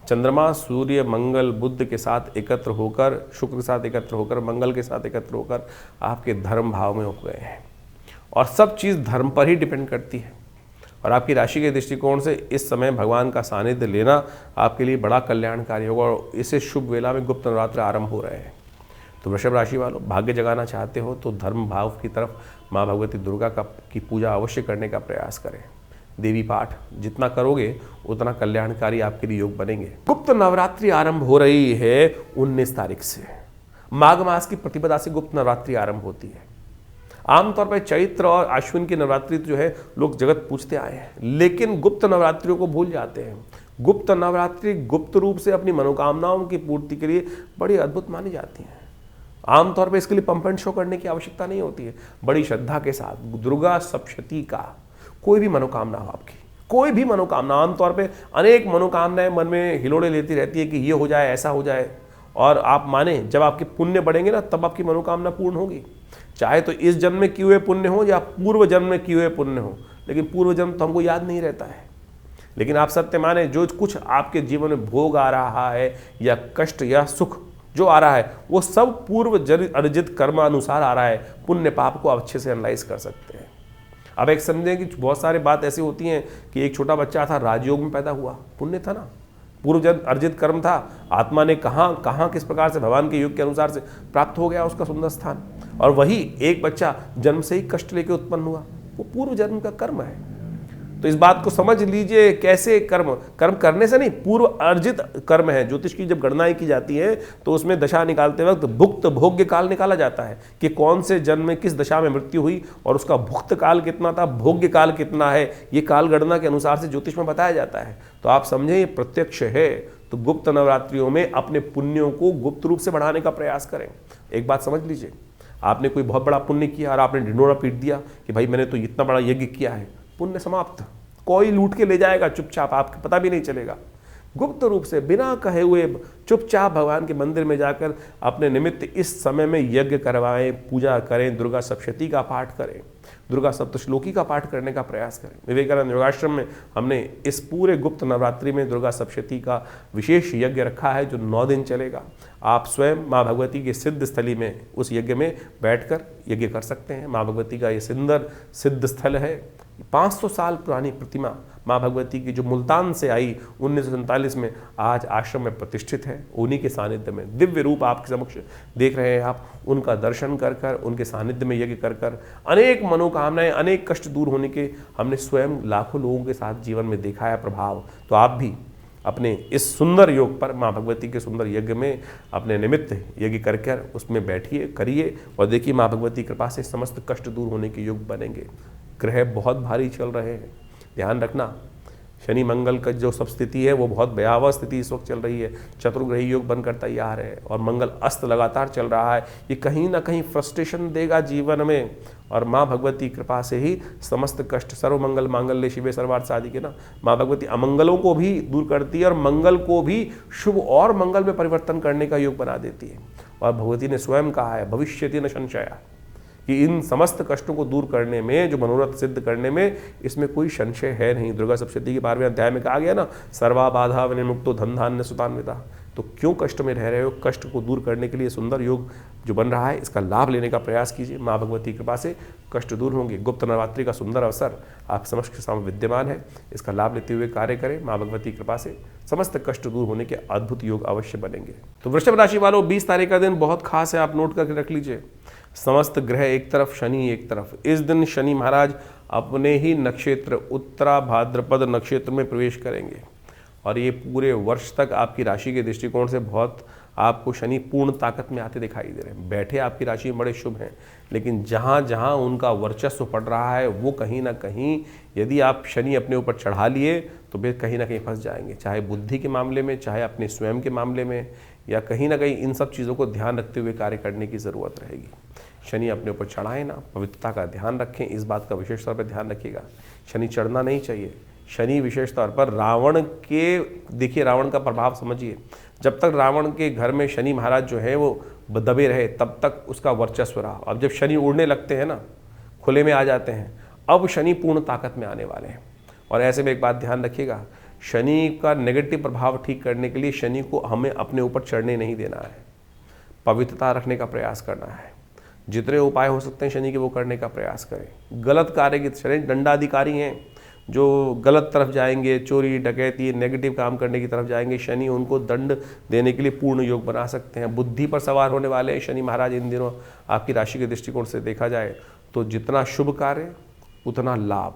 चंद्रमा सूर्य मंगल बुध के साथ एकत्र होकर, शुक्र के साथ एकत्र होकर, मंगल के साथ एकत्र होकर आपके धर्म भाव में हो गए हैं और सब चीज़ धर्म पर ही डिपेंड करती है। और आपकी राशि के दृष्टिकोण से इस समय भगवान का सानिध्य लेना आपके लिए बड़ा कल्याणकारी होगा और इसे शुभ वेला में गुप्त नवरात्र आरंभ हो रहे हैं। तो वृषभ राशि वालों, भाग्य जगाना चाहते हो तो धर्म भाव की तरफ माँ भगवती दुर्गा की पूजा अवश्य करने का प्रयास करें। देवी पाठ जितना करोगे उतना कल्याणकारी आपके लिए योग बनेंगे। गुप्त नवरात्रि आरंभ हो रही है 19 तारीख से। माघ मास की प्रतिपदा से गुप्त नवरात्रि आरंभ होती है। आमतौर पर चैत्र और अश्विन की नवरात्रि जो है लोग जगत पूछते आए हैं, लेकिन गुप्त नवरात्रियों को भूल जाते हैं। गुप्त नवरात्रि गुप्त रूप से अपनी मनोकामनाओं की पूर्ति के लिए बड़ी अद्भुत मानी जाती हैं। आमतौर पर इसके लिए पंप एंड शो करने की आवश्यकता नहीं होती है। बड़ी श्रद्धा के साथ दुर्गा सप्तशती का कोई भी मनोकामना हो, आपकी कोई भी मनोकामना, आमतौर पे अनेक मनोकामनाएं मन में हिलोड़े लेती रहती है कि ये हो जाए, ऐसा हो जाए, और आप माने जब आपके पुण्य बढ़ेंगे ना तब आपकी मनोकामना पूर्ण होगी। चाहे तो इस जन्म में किए हुए पुण्य हो या पूर्व जन्म में किए हुए पुण्य हो, लेकिन पूर्व जन्म तो हमको याद नहीं रहता है। लेकिन आप सत्य माने, जो कुछ आपके जीवन में भोग आ रहा है या कष्ट या सुख जो आ रहा है वो सब पूर्व अर्जित कर्म अनुसार आ रहा है। पुण्य पाप को आप अच्छे से एनालाइज कर सकते हैं। अब एक समझें कि बहुत सारी बात ऐसी होती हैं कि एक छोटा बच्चा था, राजयोग में पैदा हुआ, पुण्य था ना, पूर्व जन्म अर्जित कर्म था, आत्मा ने कहाँ किस प्रकार से भगवान के योग के अनुसार से प्राप्त हो गया उसका सुंदर स्थान। और वही एक बच्चा जन्म से ही कष्ट लेके उत्पन्न हुआ, वो पूर्व जन्म का कर्म है। तो इस बात को समझ लीजिए, कैसे कर्म करने से नहीं, पूर्व अर्जित कर्म है। ज्योतिष की जब गणनाएं की जाती है तो उसमें दशा निकालते वक्त भुक्त भोग्य काल निकाला जाता है कि कौन से जन्म में किस दशा में मृत्यु हुई और उसका भुक्त काल कितना था, भोग्य काल कितना है, ये काल गणना के अनुसार से ज्योतिष में बताया जाता है। तो आप समझें ये प्रत्यक्ष है। तो गुप्त नवरात्रियों में अपने पुण्यों को गुप्त रूप से बढ़ाने का प्रयास करें। एक बात समझ लीजिए, आपने कोई बहुत बड़ा पुण्य किया और आपने ढिंढोरा पीट दिया कि भाई मैंने तो इतना बड़ा यज्ञ किया है, पुण्य समाप्त। कोई लूट के ले जाएगा चुपचाप, आपको पता भी नहीं चलेगा। गुप्त रूप से बिना कहे हुए चुपचाप भगवान के मंदिर में जाकर अपने निमित्त इस समय में यज्ञ करवाएं, पूजा करें, दुर्गा सप्तशती का पाठ करें, दुर्गा सप्तश्लोकी का पाठ करने का प्रयास करें। विवेकानंद योगाश्रम में हमने इस पूरे गुप्त नवरात्रि में दुर्गा सप्तशती का विशेष यज्ञ रखा है जो 9 दिन चलेगा। आप स्वयं माँ भगवती की सिद्ध स्थली में उस यज्ञ में बैठकर यज्ञ कर सकते हैं। माँ भगवती का ये सुंदर सिद्ध स्थल है। 500 साल पुरानी प्रतिमा माँ भगवती की जो मुल्तान से आई 1947 में आज आश्रम में प्रतिष्ठित है। उन्हीं के सानिध्य में दिव्य रूप आपके समक्ष देख रहे हैं आप, उनका दर्शन कर कर, उनके सानिध्य में यज्ञ कर कर अनेक मनोकामनाएं, अनेक कष्ट दूर होने के हमने स्वयं लाखों लोगों के साथ जीवन में देखा है प्रभाव। तो आप भी अपने इस सुंदर योग पर, माँ भगवती के सुंदर यज्ञ में अपने निमित्त यज्ञ कर कर उसमें बैठिए, करिए और देखिए माँ भगवती की कृपा से समस्त कष्ट दूर होने के योग बनेंगे। ग्रह बहुत भारी चल रहे हैं, ध्यान रखना। शनि मंगल का जो सब स्थिति है वो बहुत भयावह स्थिति इस वक्त चल रही है। चतुर्ग्रही योग बनकर तैयार है और मंगल अस्त लगातार चल रहा है। ये कहीं ना कहीं फ्रस्ट्रेशन देगा जीवन में और माँ भगवती कृपा से ही समस्त कष्ट, सर्वमंगल मांगल्ये शिवे सर्वार्थ साधिके ना, माँ भगवती अमंगलों को भी दूर करती है और मंगल को भी शुभ और मंगल में परिवर्तन करने का योग बना देती है। और भगवती ने स्वयं कहा है, भविष्यति न संशया, कि इन समस्त कष्टों को दूर करने में, जो मनोरथ सिद्ध करने में, इसमें कोई संशय है नहीं। दुर्गा सप्तशती के 12वें अध्याय में कहा गया ना, सर्वा बाधा विनिर्मुक्तो धन धान्य सुतान्विता। तो क्यों कष्ट में रह रहे हो? कष्ट को दूर करने के लिए सुंदर योग जो बन रहा है, इसका लाभ लेने का प्रयास कीजिए। माँ भगवती की कृपा से कष्ट दूर होंगे। गुप्त नवरात्रि का सुंदर अवसर आप समक्ष के सामने विद्यमान है, इसका लाभ लेते हुए कार्य करें। माँ भगवती की कृपा से समस्त कष्ट दूर होने के अद्भुत योग अवश्य बनेंगे। तो वृषभ राशि वालों, 20 तारीख का दिन बहुत खास है, आप नोट करके रख लीजिए। समस्त ग्रह एक तरफ, शनि एक तरफ। इस दिन शनि महाराज अपने ही नक्षत्र उत्तरा भाद्रपद नक्षत्र में प्रवेश करेंगे और ये पूरे वर्ष तक आपकी राशि के दृष्टिकोण से बहुत आपको शनि पूर्ण ताकत में आते दिखाई दे रहे हैं। बैठे आपकी राशि में बड़े शुभ हैं, लेकिन जहाँ जहाँ उनका वर्चस्व पड़ रहा है वो कहीं ना कहीं, यदि आप शनि अपने ऊपर चढ़ा लिए तो फिर कहीं ना कहीं फंस जाएंगे, चाहे बुद्धि के मामले में, चाहे अपने स्वयं के मामले में, या कहीं ना कहीं इन सब चीज़ों को ध्यान रखते हुए कार्य करने की ज़रूरत रहेगी। शनि अपने ऊपर चढ़ाए ना, पवित्रता का ध्यान रखें, इस बात का विशेष तौर पर ध्यान रखिएगा। शनि चढ़ना नहीं चाहिए। शनि विशेष तौर पर रावण के, देखिए रावण का प्रभाव समझिए, जब तक रावण के घर में शनि महाराज जो है वो दबे रहे तब तक उसका वर्चस्व रहा। अब जब शनि उड़ने लगते हैं ना, खुले में आ जाते हैं, अब शनि पूर्ण ताकत में आने वाले हैं। और ऐसे में एक बात ध्यान रखिएगा, शनि का नेगेटिव प्रभाव ठीक करने के लिए शनि को हमें अपने ऊपर चढ़ने नहीं देना है, पवित्रता रखने का प्रयास करना है। जितने उपाय हो सकते हैं शनि के वो करने का प्रयास करें। गलत कार्य की, शनि दंडाधिकारी हैं, जो गलत तरफ जाएंगे, चोरी डकैती नेगेटिव काम करने की तरफ जाएंगे, शनि उनको दंड देने के लिए पूर्ण योग बना सकते हैं। बुद्धि पर सवार होने वाले हैं शनि महाराज इन दिनों। आपकी राशि के दृष्टिकोण से देखा जाए तो जितना शुभ कार्य उतना लाभ,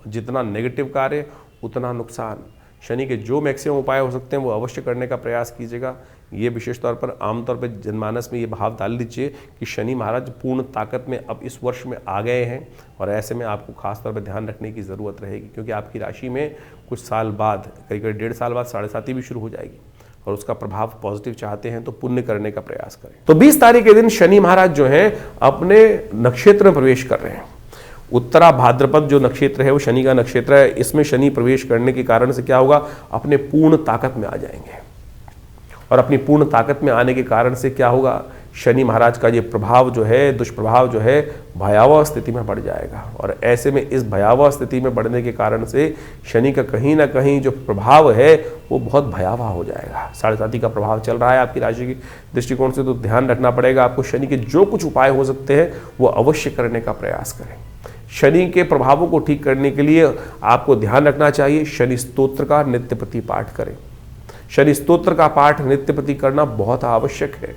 जितना नेगेटिव कार्य उतना नुकसान। शनि के जो मैक्सिमम उपाय हो सकते हैं वो अवश्य करने का प्रयास कीजिएगा। ये विशेष तौर पर आमतौर पर जनमानस में ये भाव डाल दीजिए कि शनि महाराज पूर्ण ताकत में अब इस वर्ष में आ गए हैं, और ऐसे में आपको खास तौर पर ध्यान रखने की ज़रूरत रहेगी, क्योंकि आपकी राशि में कुछ साल बाद, करीब 1.5 साल बाद 7.5 भी शुरू हो जाएगी, और उसका प्रभाव पॉजिटिव चाहते हैं तो पुण्य करने का प्रयास करें। तो 20 तारीख के दिन शनि महाराज जो हैं अपने नक्षत्र में प्रवेश कर रहे हैं। उत्तरा भाद्रपद जो नक्षत्र है वो शनि का नक्षत्र है। इसमें शनि प्रवेश करने के कारण से क्या होगा, अपने पूर्ण ताकत में आ जाएंगे, और अपनी पूर्ण ताकत में आने के कारण से क्या होगा, शनि महाराज का ये प्रभाव जो है, दुष्प्रभाव जो है, भयावह स्थिति में बढ़ जाएगा। और ऐसे में इस भयावह स्थिति में बढ़ने के कारण से शनि का कहीं ना कहीं जो प्रभाव है वो बहुत भयावह हो जाएगा। 7.5 का प्रभाव चल रहा है आपकी राशि के दृष्टिकोण से, तो ध्यान रखना पड़ेगा आपको। शनि के जो कुछ उपाय हो सकते हैं वो अवश्य करने का प्रयास करें। शनि के प्रभावों को ठीक करने के लिए आपको ध्यान रखना चाहिए, शनि स्तोत्र का नित्य प्रति पाठ करें। शनि स्तोत्र का पाठ नित्य प्रति करना बहुत आवश्यक है।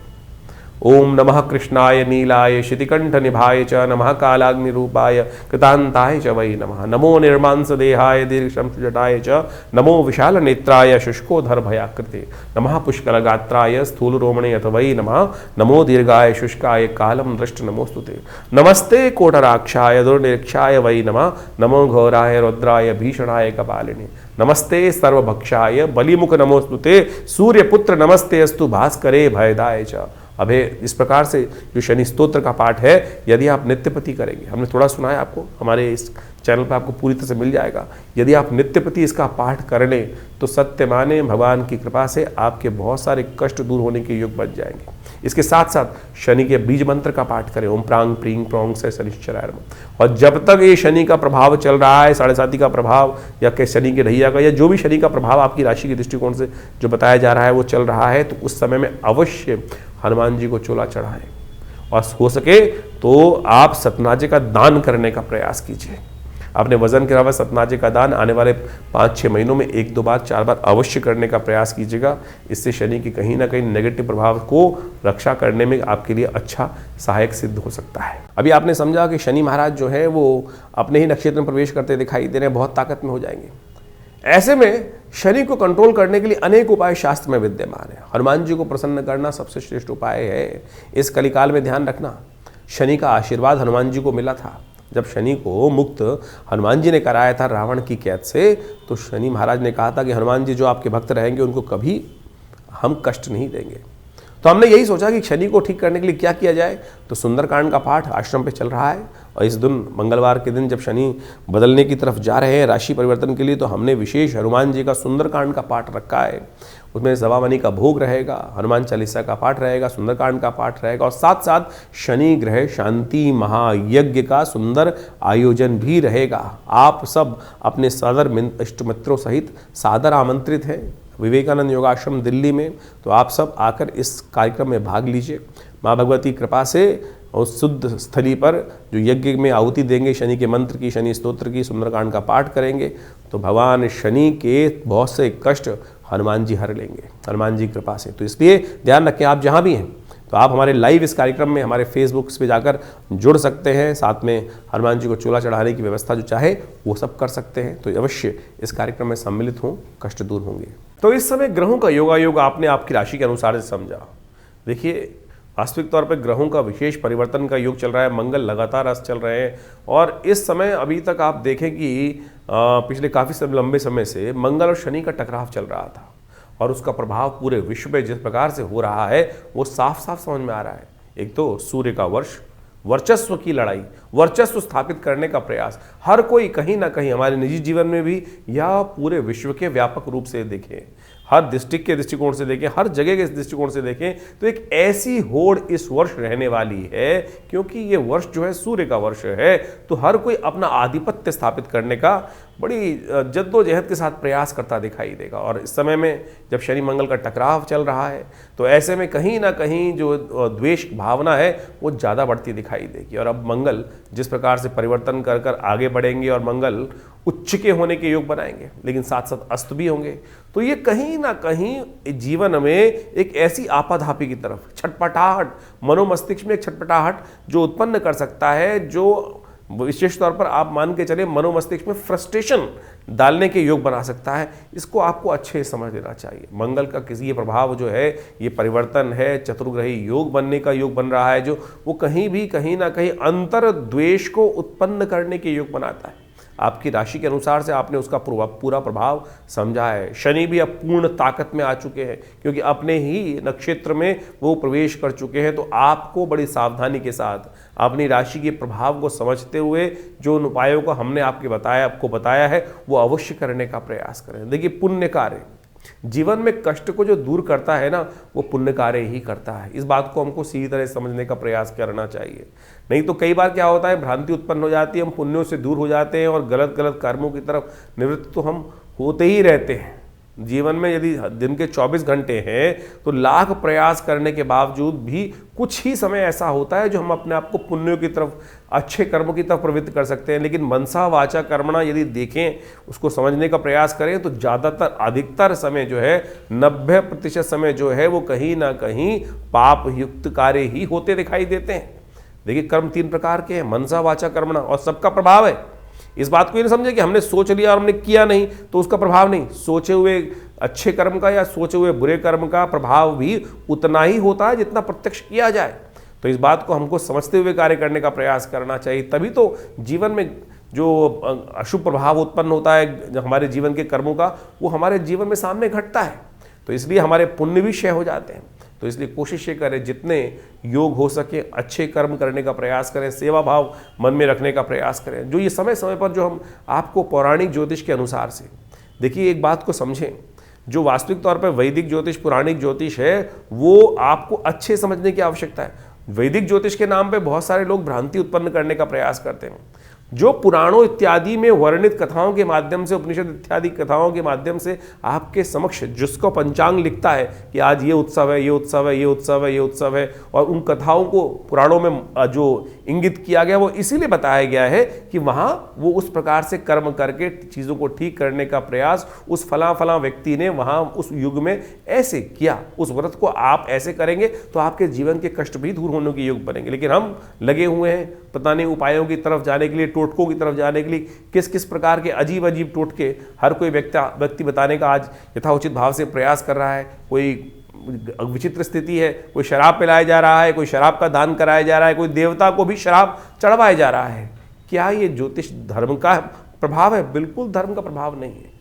ओम नमः कृष्णाय नीलाय शितिकंठ निभाय च, नमः कालाग्नि रूपाय कृतांताय च वै नमः, नमो निर्मांस देहाय दीर्घशम जटाय च, नमो विशाल नेत्राय शुष्कोधर भयाकृते, नमः पुष्कल गात्राय स्थूल रोमणे अथ वै नमः, नमो दीर्घाय शुष्काय कालम दृष्ट नमोस्तुते, नमस्ते कोटराक्षाय दुर्निरीक्षाय वै नमः, नमो घोराय रुद्राय भीषणाय कपालिने, नमस्ते सर्वभक्षाय बलिमुख नमोस्तुते, सूर्यपुत्र नमस्ते अस्तु भास्करे भयदाय च। अभे इस प्रकार से जो शनि स्तोत्र का पाठ है यदि आप नित्यपति करेंगे, हमने थोड़ा सुना है आपको, हमारे इस चैनल पर आपको पूरी तरह से मिल जाएगा। यदि आप नित्यपति इसका पाठ कर लें तो सत्य माने भगवान की कृपा से आपके बहुत सारे कष्ट दूर होने के योग बच जाएंगे। इसके साथ साथ शनि के बीज मंत्र का पाठ करें, ओम प्रांग प्रींग प्रोंग से शनिश्चराय नमः। और जब तक ये शनि का प्रभाव चल रहा है, 7.5 का प्रभाव या के शनि के ढैया का या जो भी शनि का प्रभाव आपकी राशि के दृष्टिकोण से जो बताया जा रहा है वो चल रहा है, तो उस समय में अवश्य हनुमान जी को चोला चढ़ाएं, और हो सके तो आप सतनाजे का दान करने का प्रयास कीजिए। अपने वजन के अलावा सतनाजे का दान आने वाले 5-6 महीनों में 1-2 बार 4 बार अवश्य करने का प्रयास कीजिएगा। इससे शनि की कहीं ना कहीं नेगेटिव प्रभाव को रक्षा करने में आपके लिए अच्छा सहायक सिद्ध हो सकता है। अभी आपने समझा कि शनि महाराज जो है वो अपने ही नक्षत्र में प्रवेश करते दिखाई दे रहे हैं, बहुत ताकत में हो जाएंगे। ऐसे में शनि को कंट्रोल करने के लिए अनेक उपाय शास्त्र में विद्यमान है। हनुमान जी को प्रसन्न करना सबसे श्रेष्ठ उपाय है। इस कलिकाल में ध्यान रखना, शनि का आशीर्वाद हनुमान जी को मिला था। जब शनि को मुक्त हनुमान जी ने कराया था रावण की कैद से, तो शनि महाराज ने कहा था कि हनुमान जी जो आपके भक्त रहेंगे उनको कभी हम कष्ट नहीं देंगे। तो हमने यही सोचा कि शनि को ठीक करने के लिए क्या किया जाए, तो सुंदरकांड का पाठ आश्रम पे चल रहा है, और इस दिन मंगलवार के दिन जब शनि बदलने की तरफ जा रहे हैं राशि परिवर्तन के लिए, तो हमने विशेष हनुमान जी का सुंदरकांड का पाठ रखा है। उसमें सवामनी का भोग रहेगा, हनुमान चालीसा का पाठ रहेगा, सुंदरकांड का पाठ रहेगा, और साथ साथ शनि ग्रह शांति महायज्ञ का सुंदर आयोजन भी रहेगा। आप सब अपने सादर इष्ट मित्रों सहित सादर आमंत्रित हैं विवेकानंद योगाश्रम दिल्ली में। तो आप सब आकर इस कार्यक्रम में भाग लीजिए। माँ भगवती कृपा से उस शुद्ध स्थली पर जो यज्ञ में आहुति देंगे, शनि के मंत्र की, शनि स्तोत्र की, सुंदरकांड का पाठ करेंगे, तो भगवान शनि के बहुत से कष्ट हनुमान जी हर लेंगे हनुमान जी कृपा से। तो इसलिए ध्यान रखें, आप जहाँ भी हैं तो आप हमारे लाइव इस कार्यक्रम में हमारे फेसबुक पे जाकर जुड़ सकते हैं। साथ में हनुमान जी को चोला चढ़ाने की व्यवस्था जो चाहे वो सब कर सकते हैं। तो अवश्य इस कार्यक्रम में सम्मिलित हों, कष्ट दूर होंगे। तो इस समय ग्रहों का योगायोग आपने आपकी राशि के अनुसार से समझा। देखिए, वास्तविक तौर पर ग्रहों का विशेष परिवर्तन का योग चल रहा है, मंगल लगातार अस्त चल रहे हैं, और इस समय अभी तक आप देखें कि पिछले काफ़ी लंबे समय से मंगल और शनि का टकराव चल रहा था, और उसका प्रभाव पूरे विश्व में जिस प्रकार से हो रहा है वो साफ साफ समझ में आ रहा है। एक तो सूर्य का वर्चस्व की लड़ाई, वर्चस्व स्थापित करने का प्रयास, हर कोई कहीं ना कहीं हमारे निजी जीवन में भी या पूरे विश्व के व्यापक रूप से देखें, हर डिस्ट्रिक्ट के दृष्टिकोण से देखें, हर जगह के दृष्टिकोण से देखें, तो एक ऐसी होड़ इस वर्ष रहने वाली है, क्योंकि ये वर्ष जो है सूर्य का वर्ष है, तो हर कोई अपना आधिपत्य स्थापित करने का बड़ी जद्दोजहद के साथ प्रयास करता दिखाई देगा। और इस समय में जब शनि मंगल का टकराव चल रहा है, तो ऐसे में कहीं ना कहीं जो द्वेष भावना है वो ज़्यादा बढ़ती दिखाई देगी। और अब मंगल जिस प्रकार से परिवर्तन कर कर आगे बढ़ेंगे और मंगल उच्च के होने के योग बनाएंगे, लेकिन साथ साथ अस्त भी होंगे, तो ये कहीं ना कहीं जीवन में एक ऐसी आपाधापी की तरफ छटपटाहट, मनोमस्तिष्क में एक छटपटाहट जो उत्पन्न कर सकता है, जो विशेष तौर पर आप मान के चले मनोमस्तिष्क में फ्रस्ट्रेशन डालने के योग बना सकता है। इसको आपको अच्छे से समझ लेना चाहिए। मंगल का किसी ये प्रभाव जो है, ये परिवर्तन है, चतुर्ग्रही योग बनने का योग बन रहा है, जो वो कहीं ना कहीं अंतर द्वेष को उत्पन्न करने के योग बनाता है। आपकी राशि के अनुसार से आपने उसका पूरा प्रभाव समझा है। शनि भी अब पूर्ण ताकत में आ चुके हैं, क्योंकि अपने ही नक्षत्र में वो प्रवेश कर चुके हैं। तो आपको बड़ी सावधानी के साथ अपनी राशि के प्रभाव को समझते हुए जो उन उपायों को हमने आपको बताया है वो अवश्य करने का प्रयास करें। देखिए, पुण्य कार्य जीवन में कष्ट को जो दूर करता है ना, वो पुण्य कार्य ही करता है। इस बात को हमको सीधी तरह समझने का प्रयास करना चाहिए। नहीं तो कई बार क्या होता है, भ्रांति उत्पन्न हो जाती है, हम पुण्यों से दूर हो जाते हैं और गलत गलत कर्मों की तरफ निवृत्त तो हम होते ही रहते हैं। जीवन में यदि दिन के 24 घंटे हैं तो लाख प्रयास करने के बावजूद भी कुछ ही समय ऐसा होता है जो हम अपने आप को पुण्यों की तरफ, अच्छे कर्मों की तरफ प्रवृत्त कर सकते हैं। लेकिन मनसा वाचा कर्मणा यदि देखें, उसको समझने का प्रयास करें, तो ज़्यादातर अधिकतर समय जो है 90% समय जो है वो कहीं ना कहीं पाप युक्त कार्य ही होते दिखाई देते हैं। देखिए, कर्म 3 प्रकार के हैं, मनसा वाचा कर्मणा, और सबका प्रभाव है। इस बात को ये नहीं समझे कि हमने सोच लिया और हमने किया नहीं तो उसका प्रभाव नहीं। सोचे हुए अच्छे कर्म का या सोचे हुए बुरे कर्म का प्रभाव भी उतना ही होता है जितना प्रत्यक्ष किया जाए। तो इस बात को हमको समझते हुए कार्य करने का प्रयास करना चाहिए, तभी तो जीवन में जो अशुभ प्रभाव उत्पन्न होता है हमारे जीवन के कर्मों का, वो हमारे जीवन में सामने घटता है। तो इसलिए हमारे पुण्य भी क्षय हो जाते हैं। तो इसलिए कोशिश ये करें, जितने योग हो सके अच्छे कर्म करने का प्रयास करें, सेवा भाव मन में रखने का प्रयास करें। जो ये समय समय पर जो हम आपको पौराणिक ज्योतिष के अनुसार से, देखिए एक बात को समझें, जो वास्तविक तौर पर वैदिक ज्योतिष, पुराणिक ज्योतिष है, वो आपको अच्छे समझने की आवश्यकता है। वैदिक ज्योतिष के नाम पे बहुत सारे लोग भ्रांति उत्पन्न करने का प्रयास करते हैं। जो पुराणों इत्यादि में वर्णित कथाओं के माध्यम से, उपनिषद इत्यादि कथाओं के माध्यम से आपके समक्ष जिसको पंचांग लिखता है कि आज ये उत्सव है, ये उत्सव है, ये उत्सव है, ये उत्सव है, और उन कथाओं को पुराणों में जो इंगित किया गया वो इसीलिए बताया गया है कि वहाँ वो उस प्रकार से कर्म करके चीज़ों को ठीक करने का प्रयास उस फला व्यक्ति ने वहाँ उस युग में ऐसे किया, उस व्रत को आप ऐसे करेंगे तो आपके जीवन के कष्ट भी दूर होने के योग बनेंगे। लेकिन हम लगे हुए हैं पता नहीं उपायों की तरफ जाने के लिए, टोटकों की तरफ जाने के लिए, किस किस प्रकार के अजीब अजीब टोटके हर कोई व्यक्ति बताने का आज यथाउचित भाव से प्रयास कर रहा है। कोई विचित्र स्थिति है, कोई शराब पिलाया जा रहा है, कोई शराब का दान कराया जा रहा है, कोई देवता को भी शराब चढ़वाया जा रहा है। क्या ये ज्योतिष धर्म का प्रभाव है? बिल्कुल धर्म का प्रभाव नहीं है।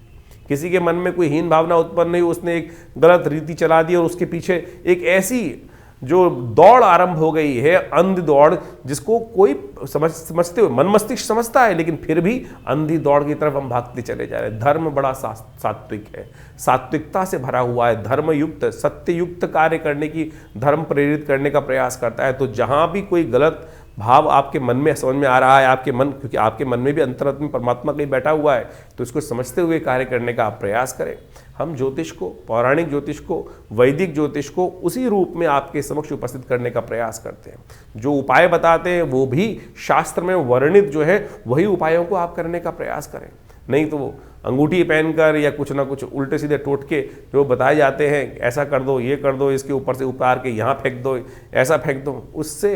किसी के मन में कोई हीन भावना उत्पन्न नहीं, उसने एक गलत रीति चला दी और उसके पीछे एक ऐसी जो दौड़ आरंभ हो गई है, अंधी दौड़, जिसको कोई समझते हुए मन मस्तिष्क समझता है, लेकिन फिर भी अंधी दौड़ की तरफ हम भागते चले जा रहे हैं। धर्म बड़ा सात्विक है, सात्विकता से भरा हुआ है, धर्मयुक्त सत्ययुक्त कार्य करने की, धर्म प्रेरित करने का प्रयास करता है। तो जहां भी कोई गलत भाव आपके मन में समझ में आ रहा है, क्योंकि आपके मन में भी अंतरात्मा परमात्मा कहीं बैठा हुआ है, तो इसको समझते हुए कार्य करने का आप प्रयास करें। हम ज्योतिष को, पौराणिक ज्योतिष को, वैदिक ज्योतिष को उसी रूप में आपके समक्ष उपस्थित करने का प्रयास करते हैं। जो उपाय बताते हैं वो भी शास्त्र में वर्णित जो है वही उपायों को आप करने का प्रयास करें। नहीं तो वो अंगूठी पहनकर या कुछ ना कुछ उल्टे सीधे टोटके जो बताए जाते हैं, ऐसा कर दो, ये कर दो, इसके ऊपर से उतार के यहाँ फेंक दो, ऐसा फेंक दो, उससे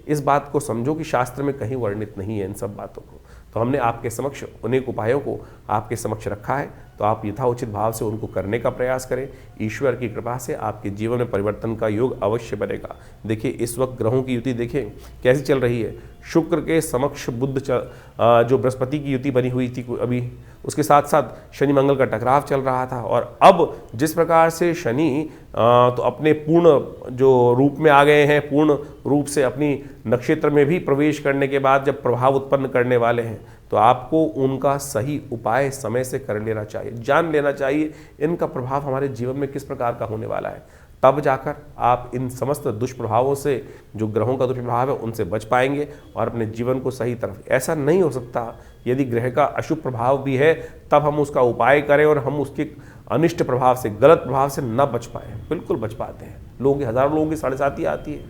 इस बात को समझो कि शास्त्र में कहीं वर्णित नहीं है इन सब बातों को। तो हमने आपके समक्ष अनेक उपायों को आपके समक्ष रखा है। तो आप यथाउचित भाव से उनको करने का प्रयास करें। ईश्वर की कृपा से आपके जीवन में परिवर्तन का योग अवश्य बनेगा। देखिए इस वक्त ग्रहों की युति देखिए कैसी चल रही है। शुक्र के समक्ष बुध जो बृहस्पति की युति बनी हुई थी अभी, उसके साथ साथ शनि मंगल का टकराव चल रहा था, और अब जिस प्रकार से शनि तो अपने पूर्ण जो रूप में आ गए हैं, पूर्ण रूप से अपनी नक्षत्र में भी प्रवेश करने के बाद जब प्रभाव उत्पन्न करने वाले हैं, तो आपको उनका सही उपाय समय से कर लेना चाहिए, जान लेना चाहिए इनका प्रभाव हमारे जीवन में किस प्रकार का होने वाला है। तब जाकर आप इन समस्त दुष्प्रभावों से, जो ग्रहों का दुष्प्रभाव है, उनसे बच पाएंगे और अपने जीवन को सही तरफ। ऐसा नहीं हो सकता यदि ग्रह का अशुभ प्रभाव भी है तब हम उसका उपाय करें और हम उसके अनिष्ट प्रभाव से, गलत प्रभाव से न बच पाएँ। बिल्कुल बच पाते हैं। लोगों की, हज़ारों लोगों की साढ़े साथी आती है,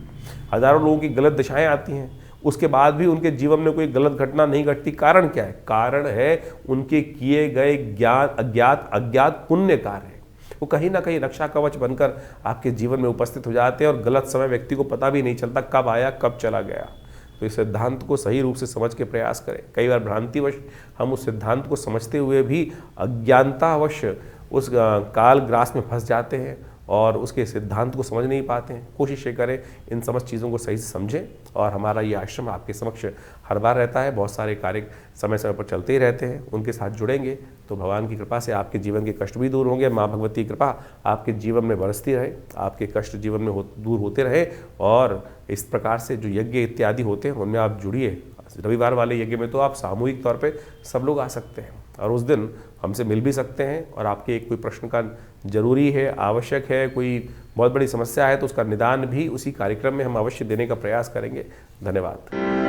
हज़ारों लोगों की गलत दिशाएँ आती हैं, उसके बाद भी उनके जीवन में कोई गलत घटना नहीं घटती। कारण क्या है? कारण है उनके किए गए अज्ञात पुण्य कार्य। वो कहीं ना कहीं रक्षा कवच बनकर आपके जीवन में उपस्थित हो जाते हैं और गलत समय व्यक्ति को पता भी नहीं चलता कब आया कब चला गया। तो इस सिद्धांत को सही रूप से समझ के प्रयास करें। कई बार भ्रांतिवश हम उस सिद्धांत को समझते हुए भी अज्ञानतावश उस काल ग्रास में फंस जाते हैं और उसके सिद्धांत को समझ नहीं पाते हैं। कोशिश ये करें इन समस्त चीज़ों को सही से समझें। और हमारा ये आश्रम आपके समक्ष हर बार रहता है, बहुत सारे कार्य समय समय पर चलते ही रहते हैं। उनके साथ जुड़ेंगे तो भगवान की कृपा से आपके जीवन के कष्ट भी दूर होंगे। माँ भगवती की कृपा आपके जीवन में बरसती रहे, आपके कष्ट जीवन में दूर होते रहे। और इस प्रकार से जो यज्ञ इत्यादि होते हैं उनमें आप जुड़िए। रविवार वाले यज्ञ में तो आप सामूहिक तौर पे सब लोग आ सकते हैं और उस दिन हमसे मिल भी सकते हैं। और आपके कोई प्रश्न का जरूरी है, आवश्यक है, कोई बहुत बड़ी समस्या है, तो उसका निदान भी उसी कार्यक्रम में हम अवश्य देने का प्रयास करेंगे। धन्यवाद।